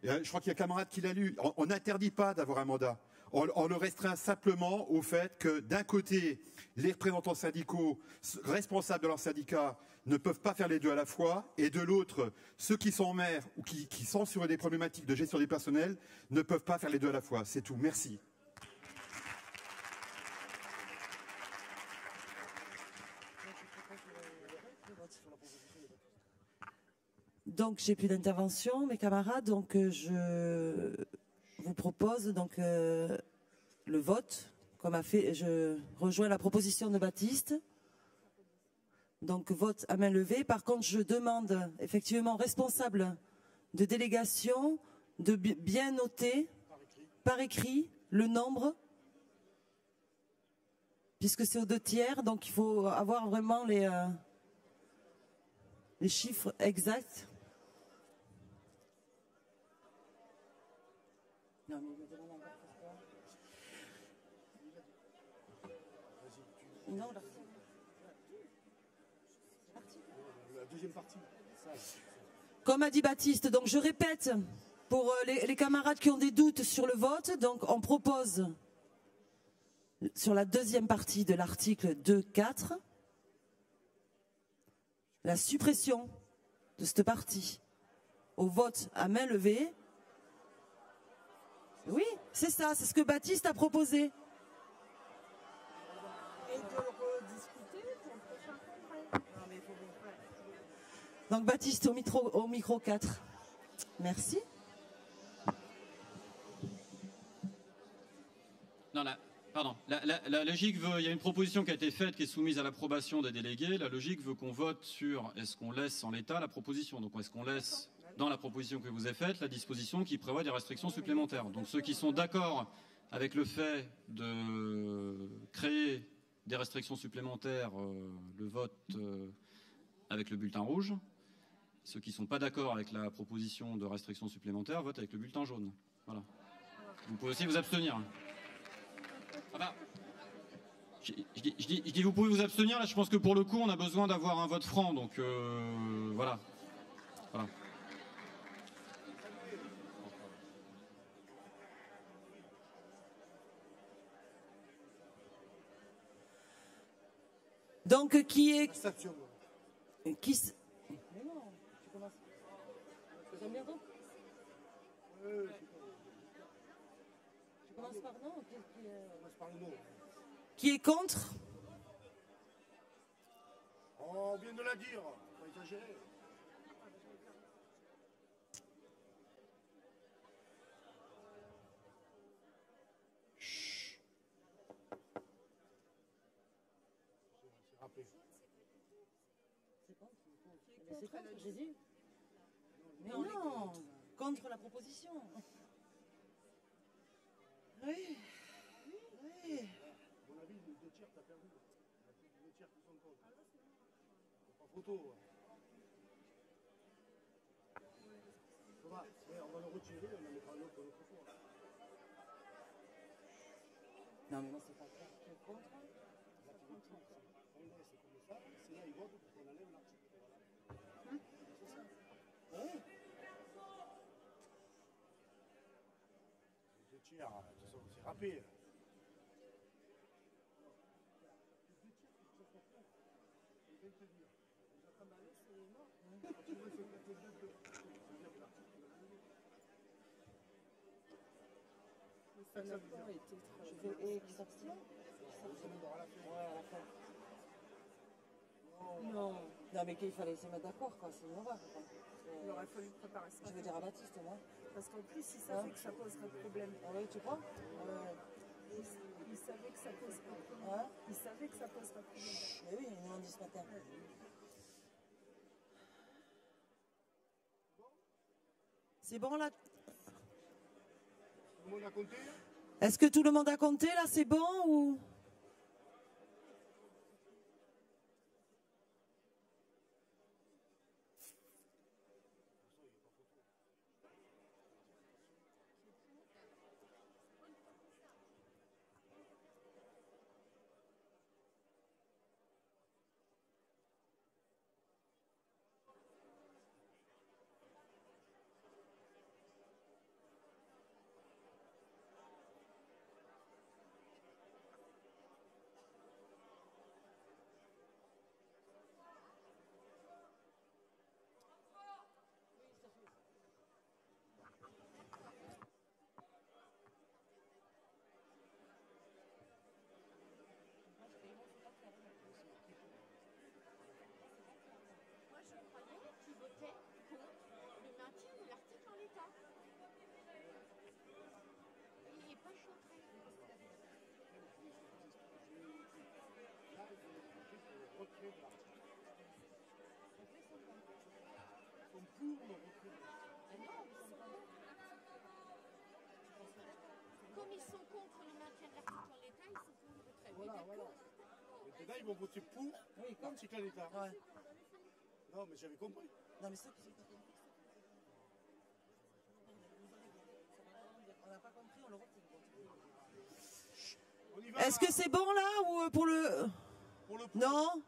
je crois qu'il y a un camarade qui l'a lu, on n'interdit pas d'avoir un mandat. On le restreint simplement au fait que d'un côté, les représentants syndicaux responsables de leur syndicat ne peuvent pas faire les deux à la fois, et de l'autre, ceux qui sont maires ou qui sont sur des problématiques de gestion des personnels ne peuvent pas faire les deux à la fois. C'est tout. Merci. Donc j'ai plus d'intervention, mes camarades, donc je vous propose donc le vote, comme a fait, je rejoins la proposition de Baptiste. Donc vote à main levée. Par contre, je demande effectivement aux responsables de délégation de bien noter par écrit le nombre, puisque c'est aux 2/3, donc il faut avoir vraiment les chiffres exacts. Non, mais il me demande encore pourquoi. Non, là. La deuxième partie. Comme a dit Baptiste, donc je répète pour les camarades qui ont des doutes sur le vote, donc on propose sur la deuxième partie de l'article 2.4 la suppression de cette partie au vote à main levée. Oui, c'est ça, c'est ce que Baptiste a proposé. Et de rediscuter pour le prochain congrès. Donc Baptiste au micro 4. Merci. Non, pardon. La logique veut, il y a une proposition qui a été faite, qui est soumise à l'approbation des délégués. La logique veut qu'on vote sur est-ce qu'on laisse en l'état la proposition. Donc est-ce qu'on laisse dans la proposition que vous avez faite la disposition qui prévoit des restrictions supplémentaires. Donc ceux qui sont d'accord avec le fait de créer des restrictions supplémentaires, le vote avec le bulletin rouge. Ceux qui ne sont pas d'accord avec la proposition de restrictions supplémentaires votent avec le bulletin jaune. Voilà. Vous pouvez aussi vous abstenir. Ah bah, je dis vous pouvez vous abstenir. Là, je pense que pour le coup, on a besoin d'avoir un vote franc. Donc voilà. Voilà. Donc qui est qui Mais non, tu commences. Tu aimes bien toi Tu commences par non ou commence par le non. Qui est contre? Oh, on vient de la dire, faut pas exagérer. C'est contre, j'ai dit. Mais non, contre la proposition. Oui. Oui. À mon avis, les 2/3, t'as perdu. Les 2/3 qui sont contre. Pas photo. Ça va, on va le retirer, on en mettra un autre l'autre fois. Non, mais moi, c'est pas clair. Qui est contre? Là, tu vois, on laisse comme ça, c'est là, ils votent pour qu'on enlève l'article. Oui. Les 2/3, de toute façon, c'est râpé. Ça n'a pas été travaillé. Et qui s'abstient? Ouais, à la fin. Non. Non, mais qu'il fallait se mettre d'accord, quoi. C'est une horreur, quoi. Il aurait fallu préparer ça. Je veux dire à Baptiste, moi. Parce qu'en plus, il savait que ça poserait problème. Ah oui, tu crois? Il savait que ça poserait problème. Il savait que ça poserait problème. Mais oui, ils nous l'ont dit ce matin. C'est bon, là? Tout le monde a compté? Est-ce que tout le monde a compté, là? C'est bon ou... Comme ils sont contre le maintien de l'article en l'état, ils sont pour le retrait. Voilà, voilà. Maintenant, ils vont voter pour l'article en l'état. Ouais. Non, mais j'avais compris. Non, mais ça, on n'a pas compris, on le retire. Est-ce que c'est bon là ou pour le... Non?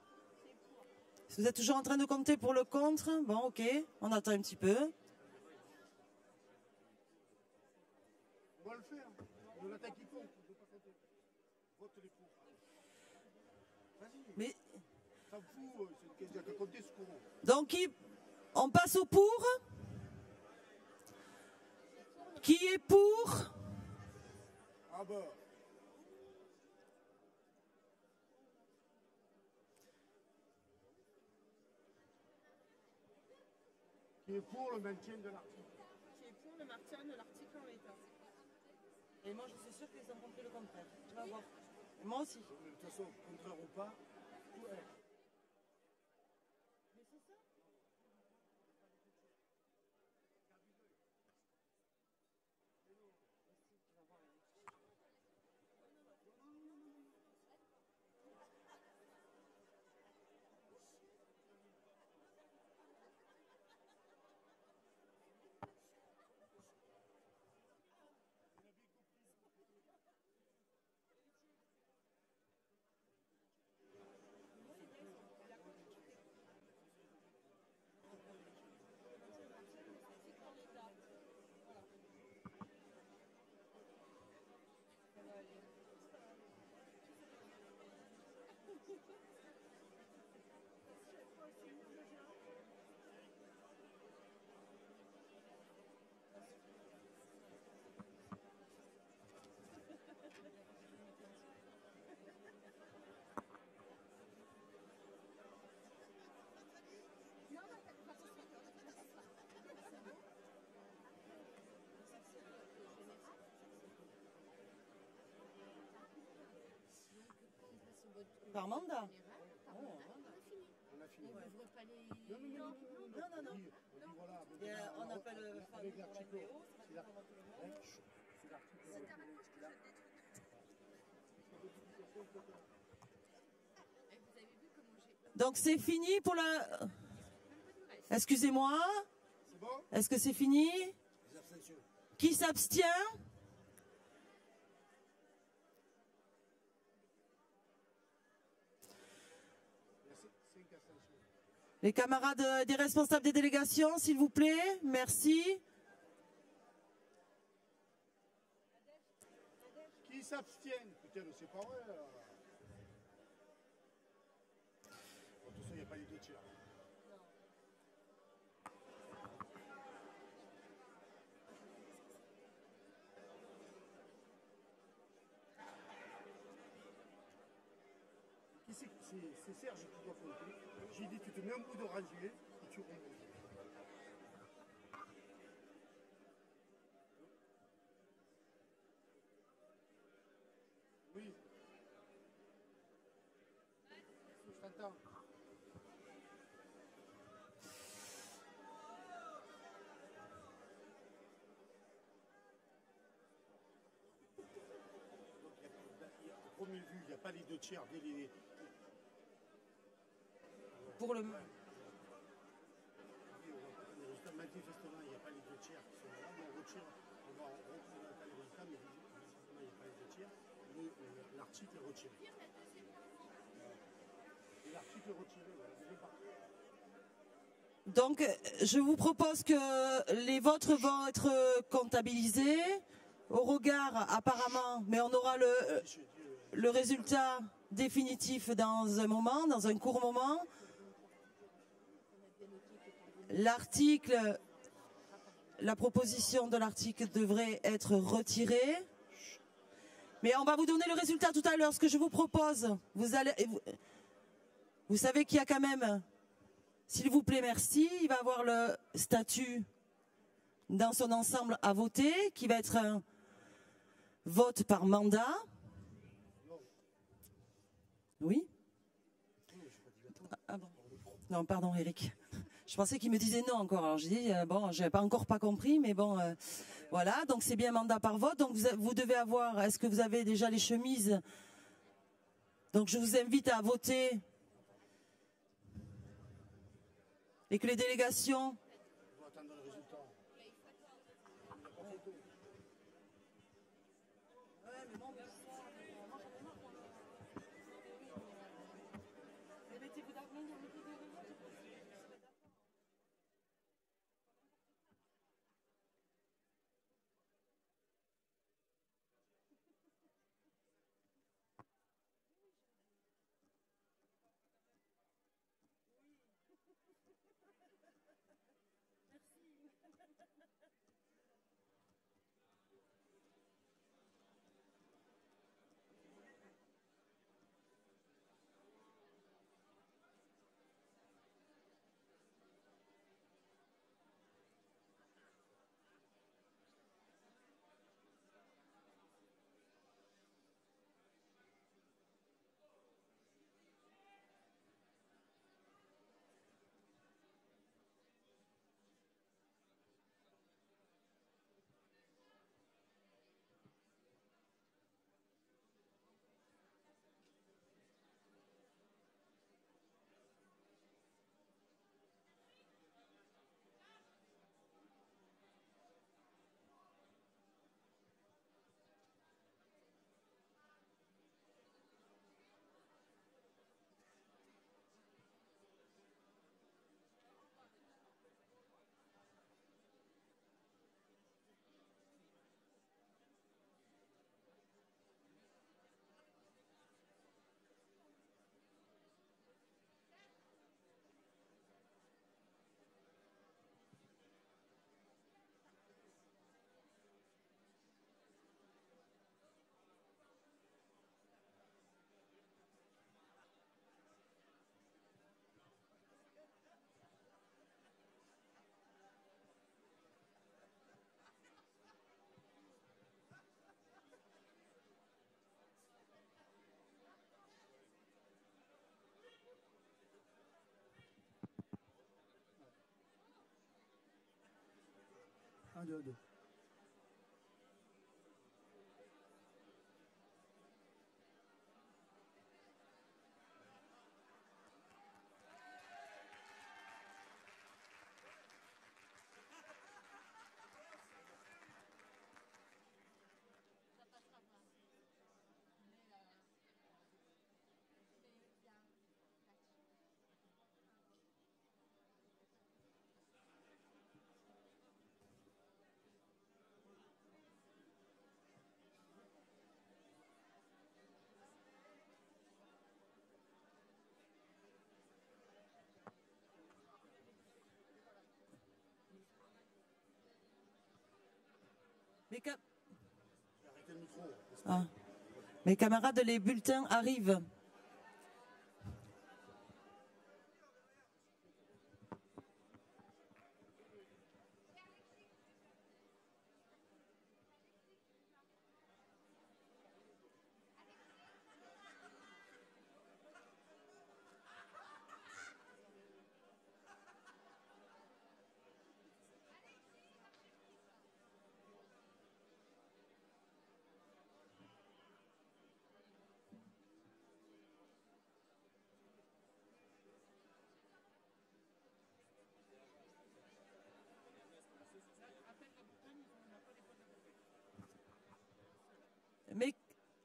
Vous êtes toujours en train de compter pour le contre? Bon, ok, on attend un petit peu. On va le faire. On l'attaque qui compte. On ne peut pas compter. Vote les pour. Vas-y. Mais... Ça me fout, c'est une question de compter ce courant. Donc, on passe au pour. Qui est pour? Ah bah. Qui est pour le maintien de l'article. Qui est pour le maintien de l'article en l'état. Et moi, je suis sûre qu'ils ont compris le contraire. Tu vas voir. Et moi aussi. De toute façon, contraire ou pas, tout est. Par mandat? On a fini. On n'ouvre pas les... Non. On dit voilà. On appelle avec l'article. C'est Donc c'est fini pour la... Excusez-moi. Est-ce que c'est fini? Qui s'abstient? Les camarades des responsables des délégations, s'il vous plaît. Merci. Qui s'abstiennent? Putain, mais c'est pas vrai. Là. Bon, de toute façon, il n'y a pas les deux tiers. C'est Serge qui doit compter. J'ai dit, tu te mets un bout d'oranger et tu remontes. Oui. Je t'entends. Au premier vue, il n'y a pas les deux tiers. Pour le... Manifestement, il n'y a pas les deux tiers qui sont là, mais on retire, on va retrouver les résultats, mais visiblement, il n'y a pas les deux tiers. L'article est retiré. Et l'article est retiré, voilà, deuxième partie. Donc, je vous propose que les votes vont être comptabilisés au regard, apparemment, mais on aura le résultat définitif dans un moment, dans un court moment. L'article, la proposition de l'article devrait être retirée. Mais on va vous donner le résultat tout à l'heure. Ce que je vous propose, vous savez qu'il y a quand même, s'il vous plaît, merci, il va avoir le statut dans son ensemble à voter, qui va être vote par mandat. Oui? Ah bon. Non, pardon, Eric. Je pensais qu'il me disait non encore. Alors je dis, bon, je n'avais pas compris, mais bon, voilà. Donc c'est bien mandat par vote. Donc vous devez avoir, est-ce que vous avez déjà les chemises? Donc je vous invite à voter. Et que les délégations... Un, deux, deux. Mes camarades, les bulletins arrivent.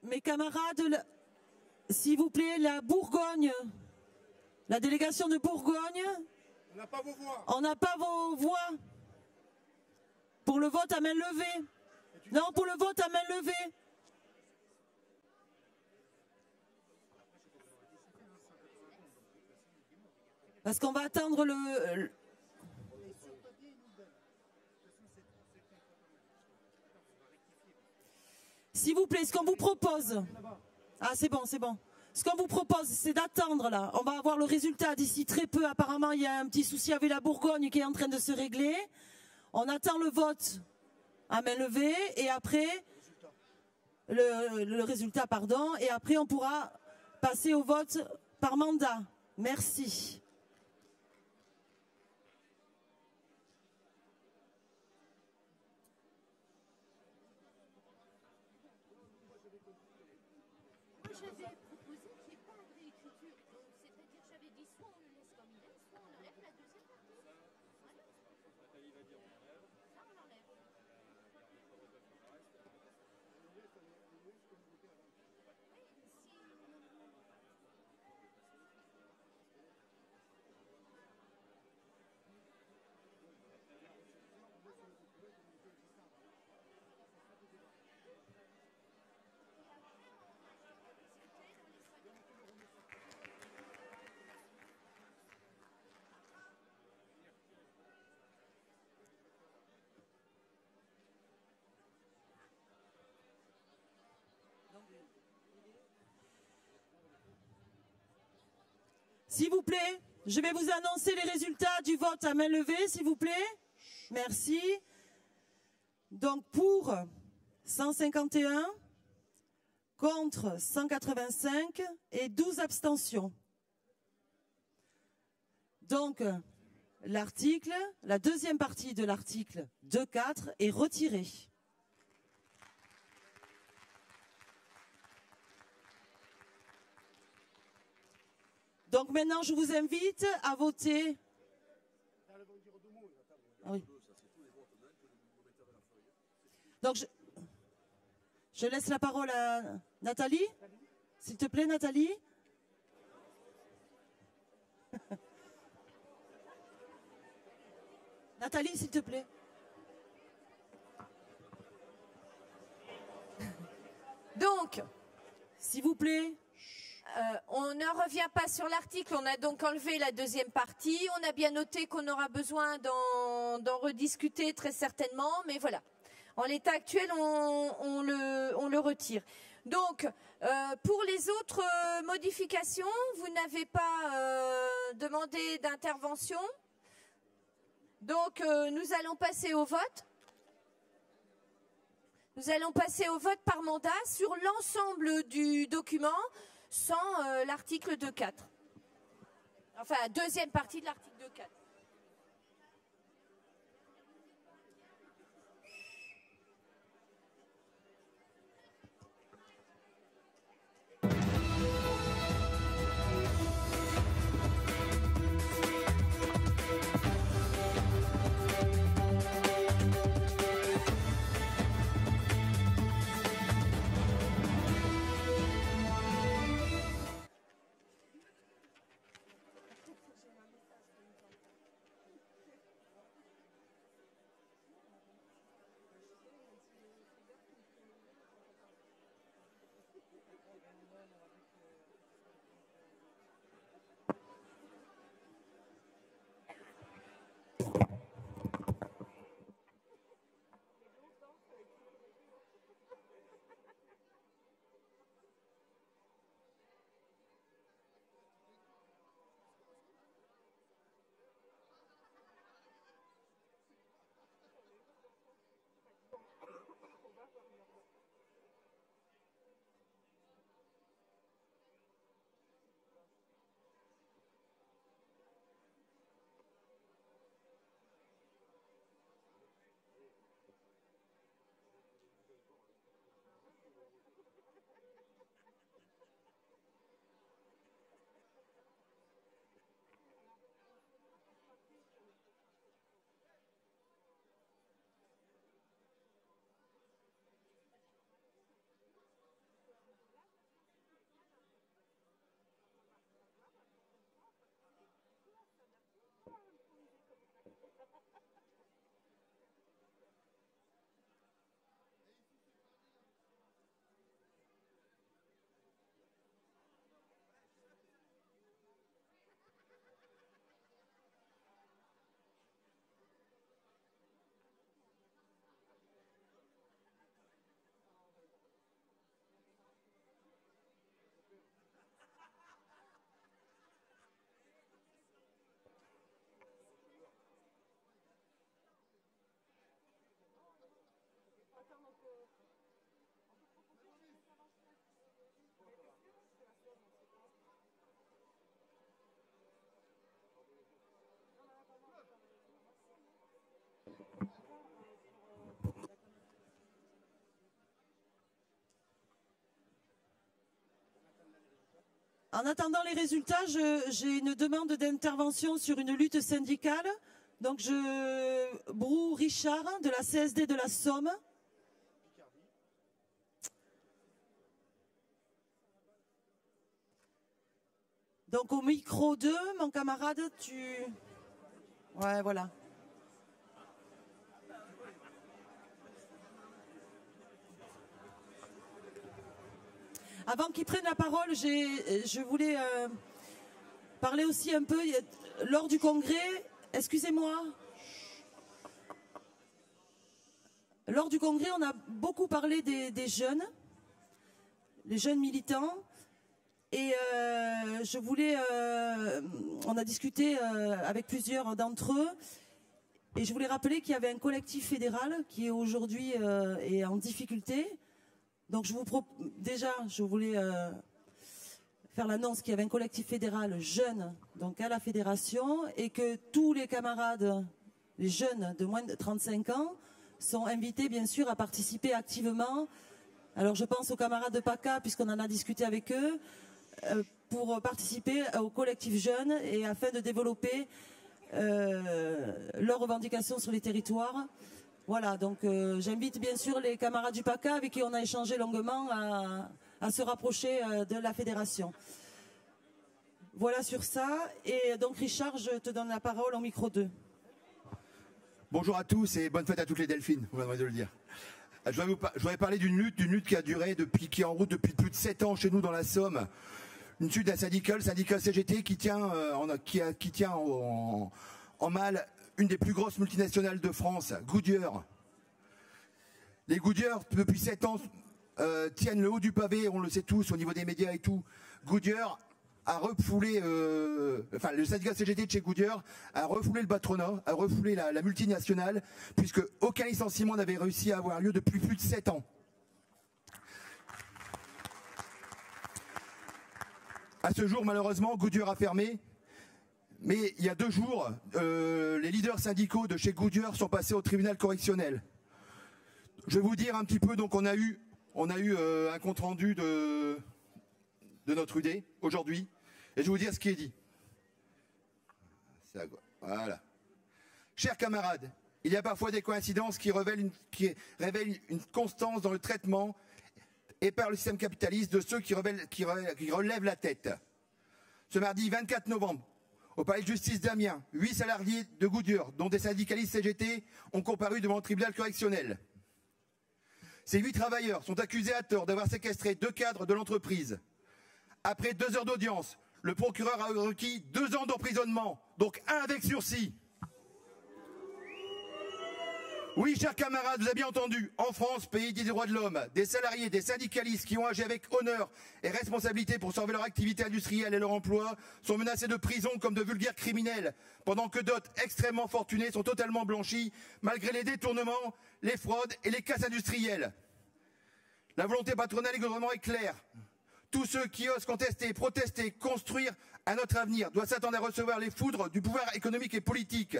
Mes camarades, s'il vous plaît, la Bourgogne, la délégation de Bourgogne, On n'a pas vos voix. on n'a pas vos voix pour le vote à main levée. Non, pour le vote à main levée. Parce qu'on va attendre le... S'il vous plaît, ce qu'on vous propose... Ah, c'est bon, c'est bon. Ce qu'on vous propose, c'est d'attendre là. On va avoir le résultat d'ici très peu. Apparemment, il y a un petit souci avec la Bourgogne qui est en train de se régler. On attend le vote à main levée et après... le résultat, pardon, et après on pourra passer au vote par mandat. Merci. S'il vous plaît, je vais vous annoncer les résultats du vote à main levée, s'il vous plaît. Merci. Donc pour 151, contre 185 et 12 abstentions. Donc l'article, la deuxième partie de l'article 2.4 est retirée. Donc maintenant, je vous invite à voter. Ah oui. Donc je laisse la parole à Nathalie. S'il te plaît, Nathalie. Nathalie, s'il te plaît. Donc, s'il vous plaît. On ne revient pas sur l'article, on a donc enlevé la deuxième partie. On a bien noté qu'on aura besoin d'en rediscuter très certainement, mais voilà. En l'état actuel, on le retire. Donc, pour les autres modifications, vous n'avez pas demandé d'intervention. Donc, nous allons passer au vote. Nous allons passer au vote par mandat sur l'ensemble du document, sans l'article 2.4. Enfin, la deuxième partie de l'article 2.4. En attendant les résultats, j'ai une demande d'intervention sur une lutte syndicale. Donc Brou Richard de la CSD de la Somme. Donc au micro 2, mon camarade, Ouais, voilà. Avant qu'ils prennent la parole, je voulais parler aussi un peu, lors du congrès, excusez-moi, lors du congrès, on a beaucoup parlé des jeunes, les jeunes militants, et on a discuté avec plusieurs d'entre eux, et je voulais rappeler qu'il y avait un collectif fédéral qui aujourd'hui est en difficulté. Donc je voulais faire l'annonce qu'il y avait un collectif fédéral jeune donc à la fédération et que tous les camarades, les jeunes de moins de 35 ans, sont invités bien sûr à participer activement. Alors je pense aux camarades de PACA puisqu'on en a discuté avec eux pour participer au collectif jeune et afin de développer leurs revendications sur les territoires. Voilà, donc j'invite bien sûr les camarades du PACA avec qui on a échangé longuement à se rapprocher de la fédération. Voilà sur ça. Et donc Richard, je te donne la parole au micro 2. Bonjour à tous et bonne fête à toutes les Delphines, vous m'avez de le dire. Je voudrais parler d'une lutte qui a duré qui est en route depuis plus de 7 ans chez nous dans la Somme. Une lutte syndicale, le syndicat CGT qui tient en mal une des plus grosses multinationales de France, Goodyear. Les Goodyear, depuis 7 ans, tiennent le haut du pavé, on le sait tous, au niveau des médias et tout. Goodyear a refoulé, le syndicat CGT de chez Goodyear a refoulé le patronat, a refoulé la multinationale, puisque aucun licenciement n'avait réussi à avoir lieu depuis plus de 7 ans. À ce jour, malheureusement, Goodyear a fermé. Mais il y a 2 jours, les leaders syndicaux de chez Goodyear sont passés au tribunal correctionnel. Je vais vous dire un petit peu, donc on a eu un compte rendu de notre UD aujourd'hui, et je vais vous dire ce qui est dit. Voilà. Chers camarades, il y a parfois des coïncidences qui révèlent une constance dans le traitement et par le système capitaliste de ceux qui relèvent la tête. Ce mardi 24 novembre, au palais de justice d'Amiens, 8 salariés de Goodyear, dont des syndicalistes CGT, ont comparu devant le tribunal correctionnel. Ces 8 travailleurs sont accusés à tort d'avoir séquestré 2 cadres de l'entreprise. Après 2 heures d'audience, le procureur a requis 2 ans d'emprisonnement, donc 1 avec sursis. Oui, chers camarades, vous avez bien entendu, en France, pays des droits de l'homme, des salariés, des syndicalistes qui ont agi avec honneur et responsabilité pour sauver leur activité industrielle et leur emploi sont menacés de prison comme de vulgaires criminels, pendant que d'autres extrêmement fortunés sont totalement blanchis, malgré les détournements, les fraudes et les casses industrielles. La volonté patronale et gouvernement est claire. Tous ceux qui osent contester, protester, construire un autre avenir doivent s'attendre à recevoir les foudres du pouvoir économique et politique.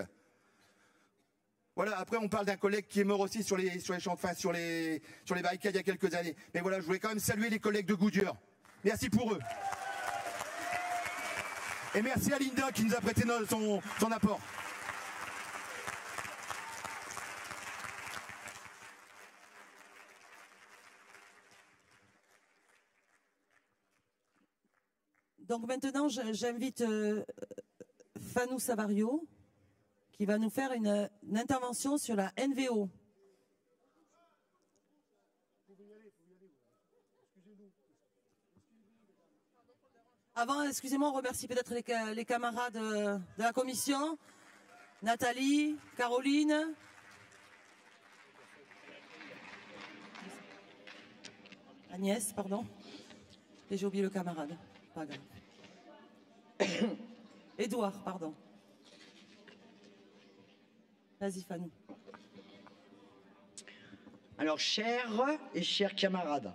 Voilà, après on parle d'un collègue qui est mort aussi sur les champs, enfin sur les barricades il y a quelques années. Mais voilà, je voulais quand même saluer les collègues de Goodyear. Merci pour eux. Et merci à Linda qui nous a prêté son apport. Donc maintenant, j'invite Fanou Savario, qui va nous faire une intervention sur la NVO. Avant, excusez-moi, on remercie peut-être les camarades de la commission, Nathalie, Caroline. Agnès, pardon. Et j'ai oublié le camarade. Pas grave. Édouard, pardon. Vas-y, Fanou. Alors, chers et chers camarades,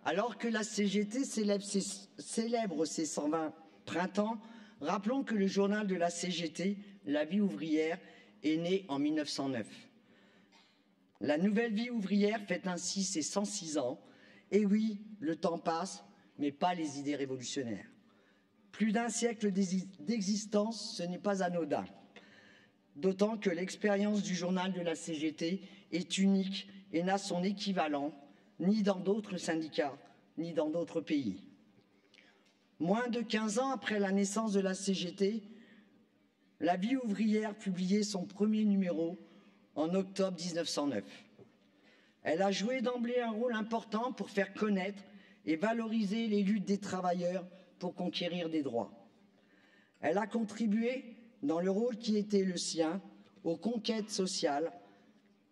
alors que la CGT célèbre ses 120 printemps, rappelons que le journal de la CGT, La Vie ouvrière, est né en 1909. La nouvelle Vie ouvrière fête ainsi ses 106 ans. Et oui, le temps passe, mais pas les idées révolutionnaires. Plus d'un siècle d'existence, ce n'est pas anodin. D'autant que l'expérience du journal de la CGT est unique et n'a son équivalent ni dans d'autres syndicats, ni dans d'autres pays. Moins de 15 ans après la naissance de la CGT, La Vie ouvrière publiait son premier numéro en octobre 1909. Elle a joué d'emblée un rôle important pour faire connaître et valoriser les luttes des travailleurs pour conquérir des droits. Elle a contribué, dans le rôle qui était le sien, aux conquêtes sociales,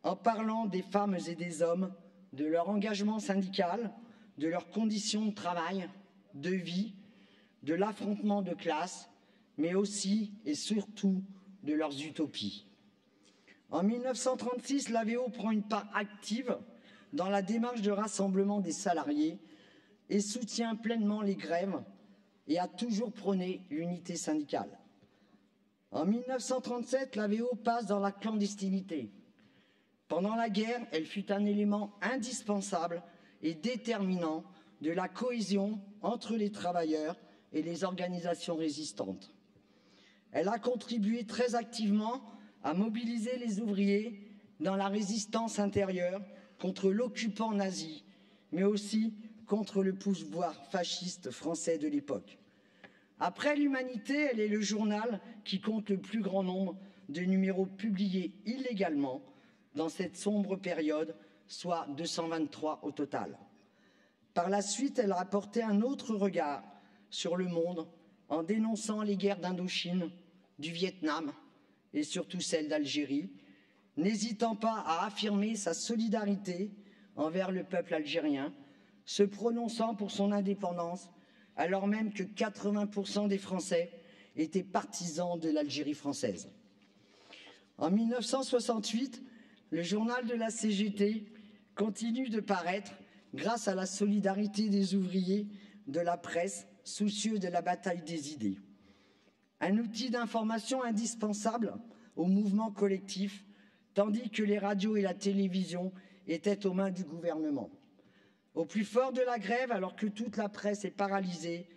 en parlant des femmes et des hommes, de leur engagement syndical, de leurs conditions de travail, de vie, de l'affrontement de classe, mais aussi et surtout de leurs utopies. En 1936, l'AVO prend une part active dans la démarche de rassemblement des salariés et soutient pleinement les grèves et a toujours prôné l'unité syndicale. En 1937, l'AVO passe dans la clandestinité. Pendant la guerre, elle fut un élément indispensable et déterminant de la cohésion entre les travailleurs et les organisations résistantes. Elle a contribué très activement à mobiliser les ouvriers dans la résistance intérieure contre l'occupant nazi, mais aussi contre le pouvoir fasciste français de l'époque. Après l'Humanité, elle est le journal qui compte le plus grand nombre de numéros publiés illégalement dans cette sombre période, soit 223 au total. Par la suite, elle a apporté un autre regard sur le monde en dénonçant les guerres d'Indochine, du Vietnam et surtout celle d'Algérie, n'hésitant pas à affirmer sa solidarité envers le peuple algérien, se prononçant pour son indépendance, alors même que 80% des Français étaient partisans de l'Algérie française. En 1968, le journal de la CGT continue de paraître grâce à la solidarité des ouvriers de la presse, soucieux de la bataille des idées. Un outil d'information indispensable au mouvement collectif, tandis que les radios et la télévision étaient aux mains du gouvernement. Au plus fort de la grève, alors que toute la presse est paralysée,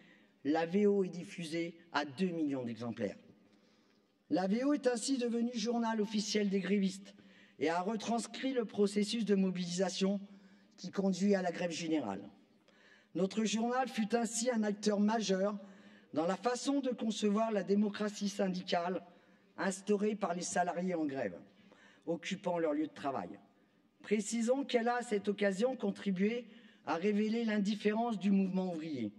l'AVO est diffusée à 2 millions d'exemplaires. L'AVO est ainsi devenu journal officiel des grévistes et a retranscrit le processus de mobilisation qui conduit à la grève générale. Notre journal fut ainsi un acteur majeur dans la façon de concevoir la démocratie syndicale instaurée par les salariés en grève, occupant leur lieu de travail. Précisons qu'elle a, à cette occasion, contribué à révéler l'indifférence du mouvement ouvrier,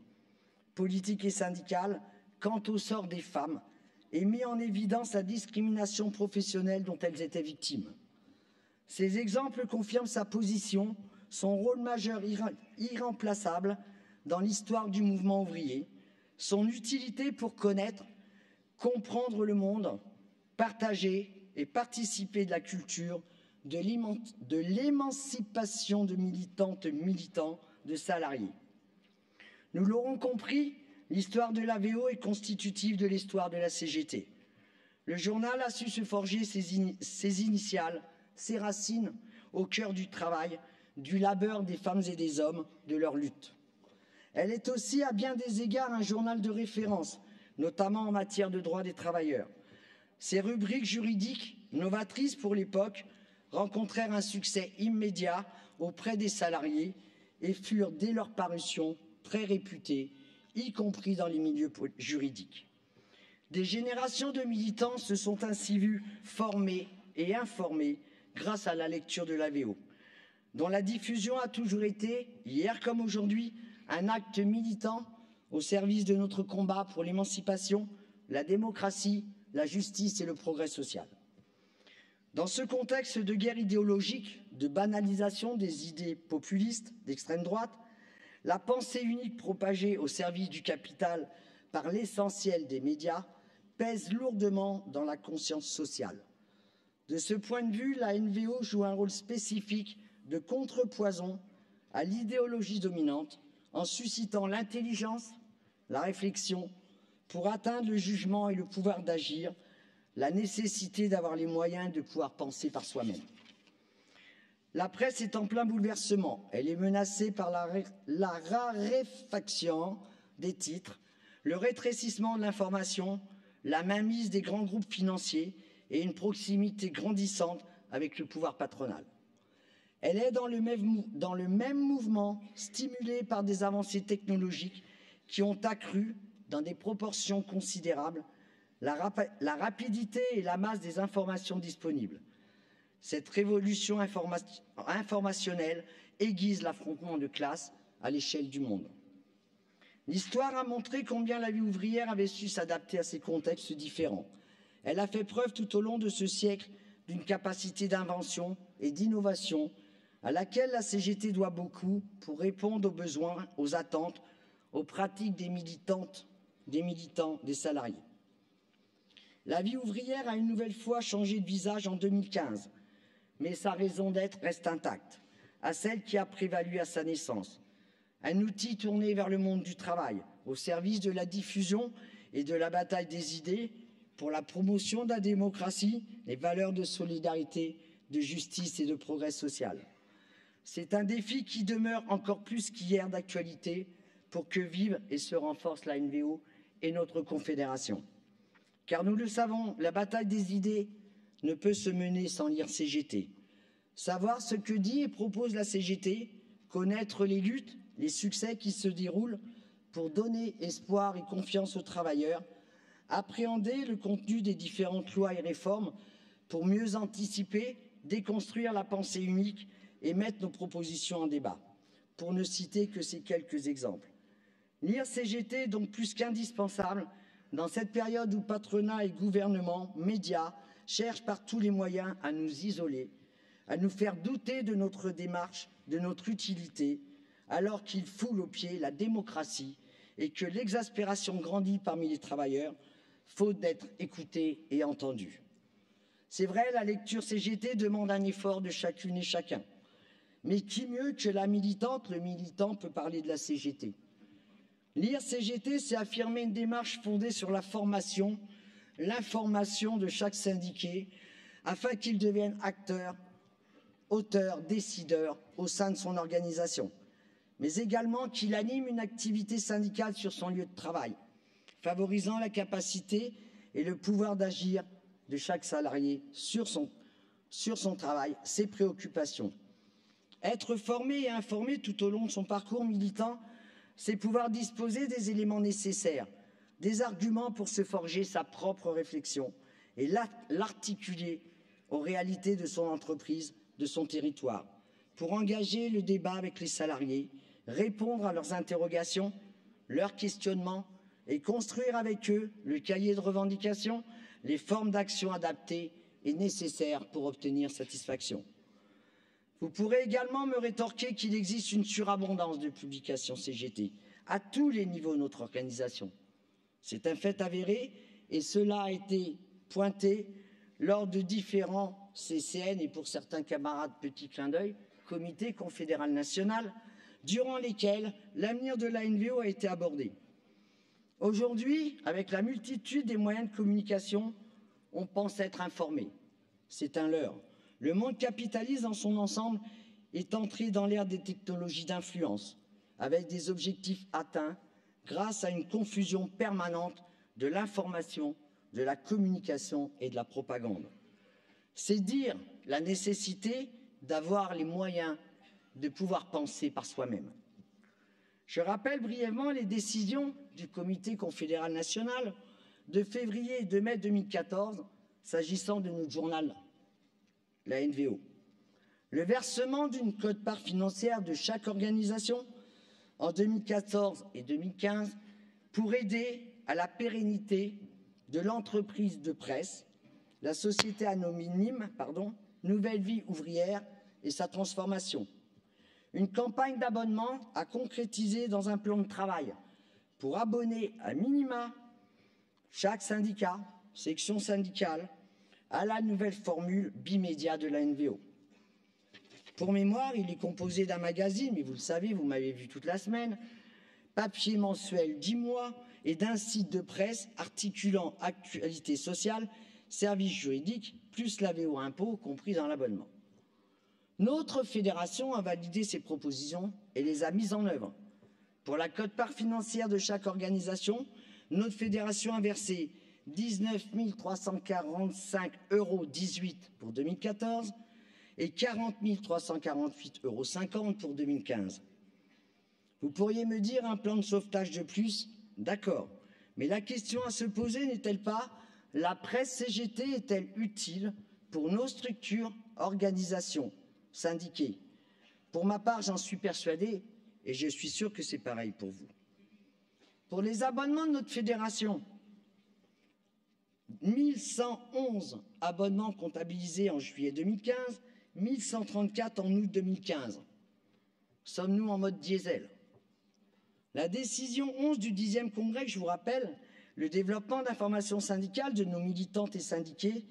politique et syndical, quant au sort des femmes, et mis en évidence la discrimination professionnelle dont elles étaient victimes. Ces exemples confirment sa position, son rôle majeur irremplaçable dans l'histoire du mouvement ouvrier, son utilité pour connaître, comprendre le monde, partager et participer de la culture, de l'émancipation de militantes et militants, de salariés. Nous l'aurons compris, l'histoire de l'AVO est constitutive de l'histoire de la CGT. Le journal a su se forger ses initiales, ses racines au cœur du travail, du labeur des femmes et des hommes, de leur lutte. Elle est aussi à bien des égards un journal de référence, notamment en matière de droits des travailleurs. Ses rubriques juridiques, novatrices pour l'époque, rencontrèrent un succès immédiat auprès des salariés et furent dès leur parution très réputées, y compris dans les milieux juridiques. Des générations de militants se sont ainsi vus formés et informés grâce à la lecture de l'AVO, dont la diffusion a toujours été, hier comme aujourd'hui, un acte militant au service de notre combat pour l'émancipation, la démocratie, la justice et le progrès social. Dans ce contexte de guerre idéologique, de banalisation des idées populistes d'extrême droite, la pensée unique propagée au service du capital par l'essentiel des médias pèse lourdement dans la conscience sociale. De ce point de vue, la NVO joue un rôle spécifique de contrepoison à l'idéologie dominante en suscitant l'intelligence, la réflexion pour atteindre le jugement et le pouvoir d'agir, la nécessité d'avoir les moyens de pouvoir penser par soi-même. La presse est en plein bouleversement. Elle est menacée par la raréfaction des titres, le rétrécissement de l'information, la mainmise des grands groupes financiers et une proximité grandissante avec le pouvoir patronal. Elle est dans le même mouvement stimulée par des avancées technologiques qui ont accru, dans des proportions considérables, la rapidité et la masse des informations disponibles. Cette révolution informationnelle aiguise l'affrontement de classes à l'échelle du monde. L'histoire a montré combien la vie ouvrière avait su s'adapter à ces contextes différents. Elle a fait preuve tout au long de ce siècle d'une capacité d'invention et d'innovation à laquelle la CGT doit beaucoup pour répondre aux besoins, aux attentes, aux pratiques des militantes, des militants, des salariés. La vie ouvrière a une nouvelle fois changé de visage en 2015, mais sa raison d'être reste intacte, à celle qui a prévalu à sa naissance. Un outil tourné vers le monde du travail, au service de la diffusion et de la bataille des idées, pour la promotion de la démocratie, des valeurs de solidarité, de justice et de progrès social. C'est un défi qui demeure encore plus qu'hier d'actualité pour que vive et se renforce la NVO et notre confédération. Car nous le savons, la bataille des idées ne peut se mener sans lire CGT. Savoir ce que dit et propose la CGT, connaître les luttes, les succès qui se déroulent pour donner espoir et confiance aux travailleurs, appréhender le contenu des différentes lois et réformes pour mieux anticiper, déconstruire la pensée unique et mettre nos propositions en débat, pour ne citer que ces quelques exemples. Lire CGT est donc plus qu'indispensable dans cette période où patronat et gouvernement, médias, cherchent par tous les moyens à nous isoler, à nous faire douter de notre démarche, de notre utilité, alors qu'ils foulent aux pieds la démocratie et que l'exaspération grandit parmi les travailleurs, faute d'être écoutés et entendus. C'est vrai, la lecture CGT demande un effort de chacune et chacun. Mais qui mieux que la militante, le militant peut parler de la CGT? Lire CGT, c'est affirmer une démarche fondée sur la formation, l'information de chaque syndiqué, afin qu'il devienne acteur, auteur, décideur au sein de son organisation, mais également qu'il anime une activité syndicale sur son lieu de travail, favorisant la capacité et le pouvoir d'agir de chaque salarié sur son travail, ses préoccupations. Être formé et informé tout au long de son parcours militant, c'est pouvoir disposer des éléments nécessaires, des arguments pour se forger sa propre réflexion et l'articuler aux réalités de son entreprise, de son territoire, pour engager le débat avec les salariés, répondre à leurs interrogations, leurs questionnements et construire avec eux le cahier de revendications, les formes d'action adaptées et nécessaires pour obtenir satisfaction. Vous pourrez également me rétorquer qu'il existe une surabondance de publications CGT à tous les niveaux de notre organisation. C'est un fait avéré et cela a été pointé lors de différents CCN et pour certains camarades, petit clin d'œil, comité confédéral national, durant lesquels l'avenir de la NVO a été abordé. Aujourd'hui, avec la multitude des moyens de communication, on pense être informé. C'est un leurre. Le monde capitaliste dans son ensemble est entré dans l'ère des technologies d'influence, avec des objectifs atteints grâce à une confusion permanente de l'information, de la communication et de la propagande. C'est dire la nécessité d'avoir les moyens de pouvoir penser par soi-même. Je rappelle brièvement les décisions du Comité confédéral national de février et de mai 2014 s'agissant de notre journal, la NVO. Le versement d'une quote-part financière de chaque organisation en 2014 et 2015 pour aider à la pérennité de l'entreprise de presse, la société anonyme, Nouvelle Vie Ouvrière et sa transformation. Une campagne d'abonnement à concrétiser dans un plan de travail pour abonner à minima chaque syndicat, section syndicale, à la nouvelle formule bimédia de la NVO. Pour mémoire, il est composé d'un magazine, mais vous le savez, vous m'avez vu toute la semaine, papier mensuel 10 mois et d'un site de presse articulant actualité sociale, services juridiques, plus la VO impôt compris dans l'abonnement. Notre fédération a validé ces propositions et les a mises en œuvre. Pour la quote-part financière de chaque organisation, notre fédération a versé 19 345,18 € pour 2014 et 40 348,50 € pour 2015. Vous pourriez me dire un plan de sauvetage de plus, d'accord, mais la question à se poser n'est-elle pas la presse CGT est-elle utile pour nos structures, organisations, syndiqués? Pour ma part, j'en suis persuadé et je suis sûr que c'est pareil pour vous. Pour les abonnements de notre fédération, 1111 abonnements comptabilisés en juillet 2015, 1134 en août 2015. Sommes-nous en mode diesel? La décision 11 du 10e congrès, que je vous rappelle, le développement d'informations syndicales de nos militantes et syndiqués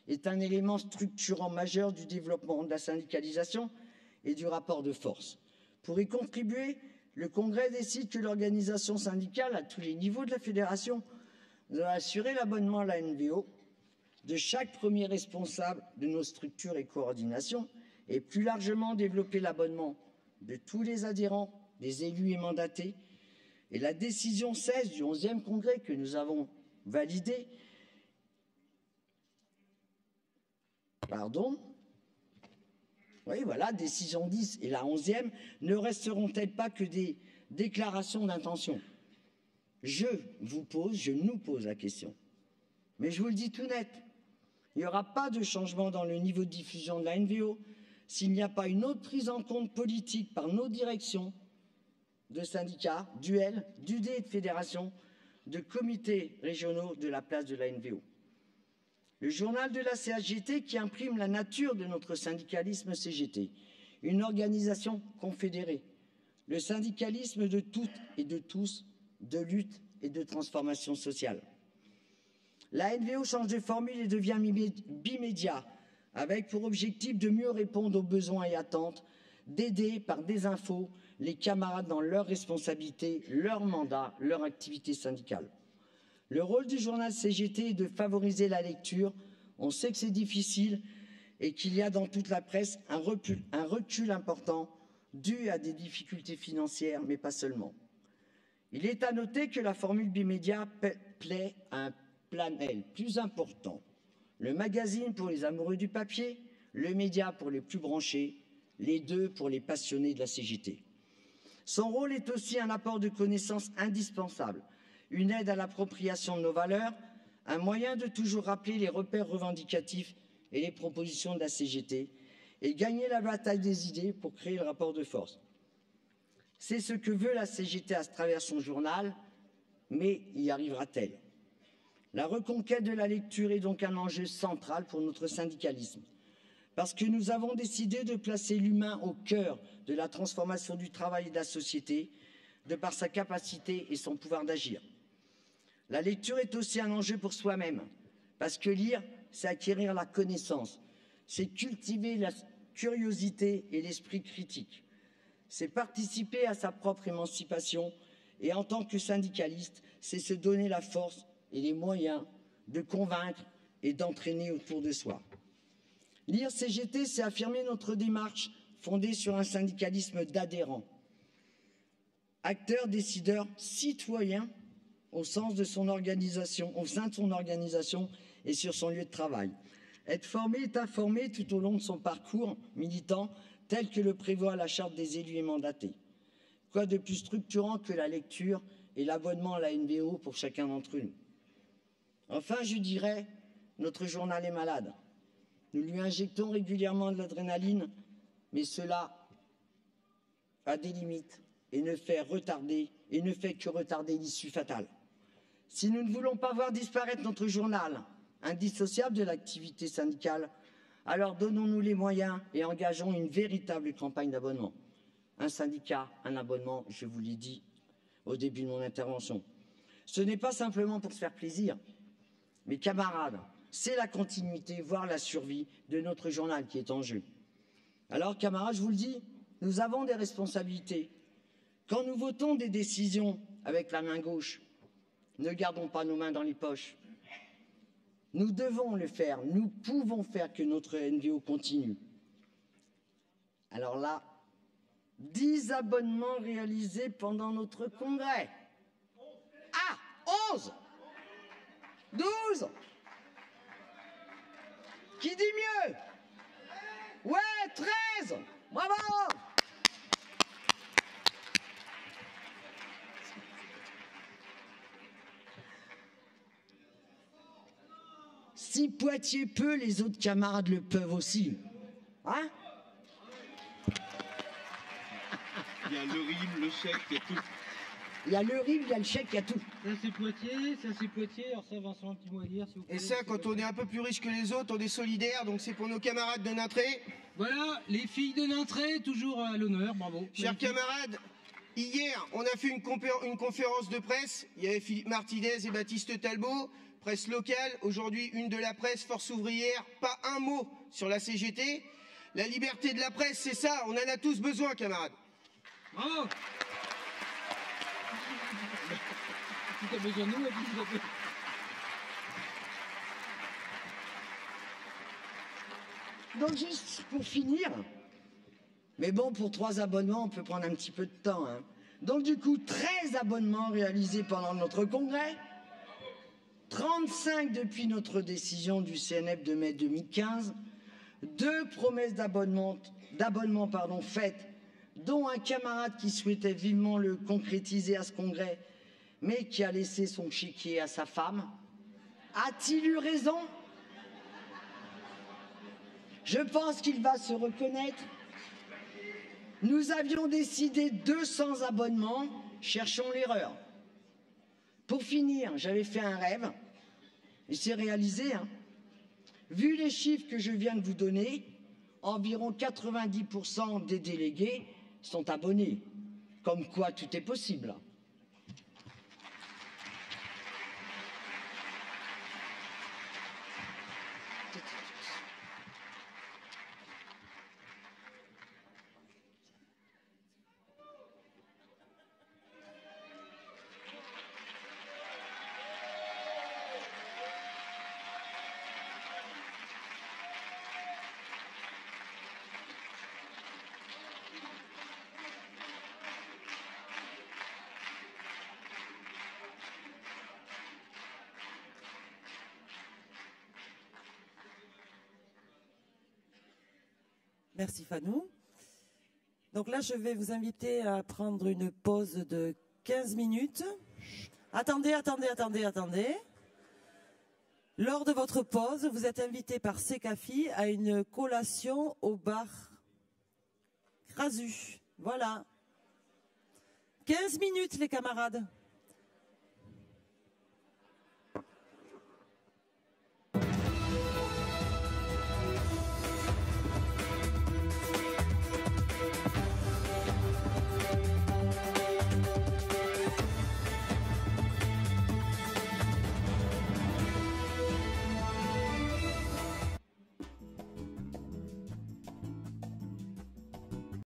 est un élément structurant majeur du développement de la syndicalisation et du rapport de force. Pour y contribuer, le congrès décide que l'organisation syndicale, à tous les niveaux de la fédération, doit assurer l'abonnement à la NVO de chaque premier responsable de nos structures et coordinations et plus largement développer l'abonnement de tous les adhérents, des élus et mandatés. Et la décision 16 du 11e congrès que nous avons validée, oui, voilà, décision 10 et la 11e, ne resteront-elles pas que des déclarations d'intention? Je nous pose la question. Mais je vous le dis tout net, il n'y aura pas de changement dans le niveau de diffusion de la NVO s'il n'y a pas une autre prise en compte politique par nos directions de syndicats, d'UL, d'UD et de fédérations, de comités régionaux de la place de la NVO. Le journal de la CGT qui imprime la nature de notre syndicalisme CGT, une organisation confédérée, le syndicalisme de toutes et de tous, de lutte et de transformation sociale. La NVO change de formule et devient bimédia, avec pour objectif de mieux répondre aux besoins et attentes, d'aider par des infos les camarades dans leurs responsabilités, leur mandat, leur activité syndicale. Le rôle du journal CGT est de favoriser la lecture. On sait que c'est difficile et qu'il y a dans toute la presse un recul important dû à des difficultés financières, mais pas seulement. Il est à noter que la formule bimédia plaît à un panel plus important. Le magazine pour les amoureux du papier, le média pour les plus branchés, les deux pour les passionnés de la CGT. Son rôle est aussi un apport de connaissances indispensable, une aide à l'appropriation de nos valeurs, un moyen de toujours rappeler les repères revendicatifs et les propositions de la CGT et gagner la bataille des idées pour créer le rapport de force. C'est ce que veut la CGT à travers son journal, mais y arrivera-t-elle? La reconquête de la lecture est donc un enjeu central pour notre syndicalisme, parce que nous avons décidé de placer l'humain au cœur de la transformation du travail et de la société, de par sa capacité et son pouvoir d'agir. La lecture est aussi un enjeu pour soi-même, parce que lire, c'est acquérir la connaissance, c'est cultiver la curiosité et l'esprit critique, c'est participer à sa propre émancipation, et en tant que syndicaliste, c'est se donner la force et les moyens de convaincre et d'entraîner autour de soi. Lire CGT, c'est affirmer notre démarche fondée sur un syndicalisme d'adhérents, acteurs, décideurs, citoyens au sens de son organisation, au sein de son organisation et sur son lieu de travail. Être formé est informé tout au long de son parcours militant tel que le prévoit la charte des élus et mandatés. Quoi de plus structurant que la lecture et l'abonnement à la NVO pour chacun d'entre nous? Enfin, je dirais, notre journal est malade. Nous lui injectons régulièrement de l'adrénaline, mais cela a des limites et ne fait que retarder l'issue fatale. Si nous ne voulons pas voir disparaître notre journal, indissociable de l'activité syndicale, alors donnons-nous les moyens et engageons une véritable campagne d'abonnement. Un syndicat, un abonnement, je vous l'ai dit au début de mon intervention. Ce n'est pas simplement pour se faire plaisir. Mes camarades, c'est la continuité, voire la survie de notre journal qui est en jeu. Alors, camarades, je vous le dis, nous avons des responsabilités. Quand nous votons des décisions avec la main gauche, ne gardons pas nos mains dans les poches. Nous devons le faire, nous pouvons faire que notre NVO continue. Alors là, 10 abonnements réalisés pendant notre congrès. Ah, 11! 12. Qui dit mieux? Ouais, 13. Bravo. Si Poitiers peut, les autres camarades le peuvent aussi. Hein? Il y a le rime, le chèque, il y a tout. Il y a le rime, il y a le chèque, il y a tout. Ça c'est Poitiers, alors ça Vincent, un petit mot à dire s'il vous plaît. Et ça, quand on est un peu plus riche que les autres, on est solidaire, donc c'est pour nos camarades de Nintré. Voilà, les filles de Nintré, toujours à l'honneur, bravo. Chers camarades, hier, on a fait une conférence de presse. Il y avait Philippe Martinez et Baptiste Talbot, presse locale. Aujourd'hui, une de la presse, Force ouvrière. Pas un mot sur la CGT. La liberté de la presse, c'est ça, on en a tous besoin, camarades. Bravo. Tu as besoin de nous, Donc juste pour finir, mais bon, pour 3 abonnements, on peut prendre un petit peu de temps. Hein. Donc du coup, 13 abonnements réalisés pendant notre congrès, 35 depuis notre décision du CNF de mai 2015, 2 promesses d'abonnement faites, dont un camarade qui souhaitait vivement le concrétiser à ce congrès, mais qui a laissé son chéquier à sa femme. A-t-il eu raison? Je pense qu'il va se reconnaître. Nous avions décidé 200 abonnements, cherchons l'erreur. Pour finir, j'avais fait un rêve, et c'est réalisé. Hein. Vu les chiffres que je viens de vous donner, environ 90% des délégués sont abonnés. Comme quoi tout est possible. Merci Fanou. Donc là, je vais vous inviter à prendre une pause de 15 minutes. Attendez. Lors de votre pause, vous êtes invité par Secafi à une collation au bar Crasu. Voilà. 15 minutes, les camarades.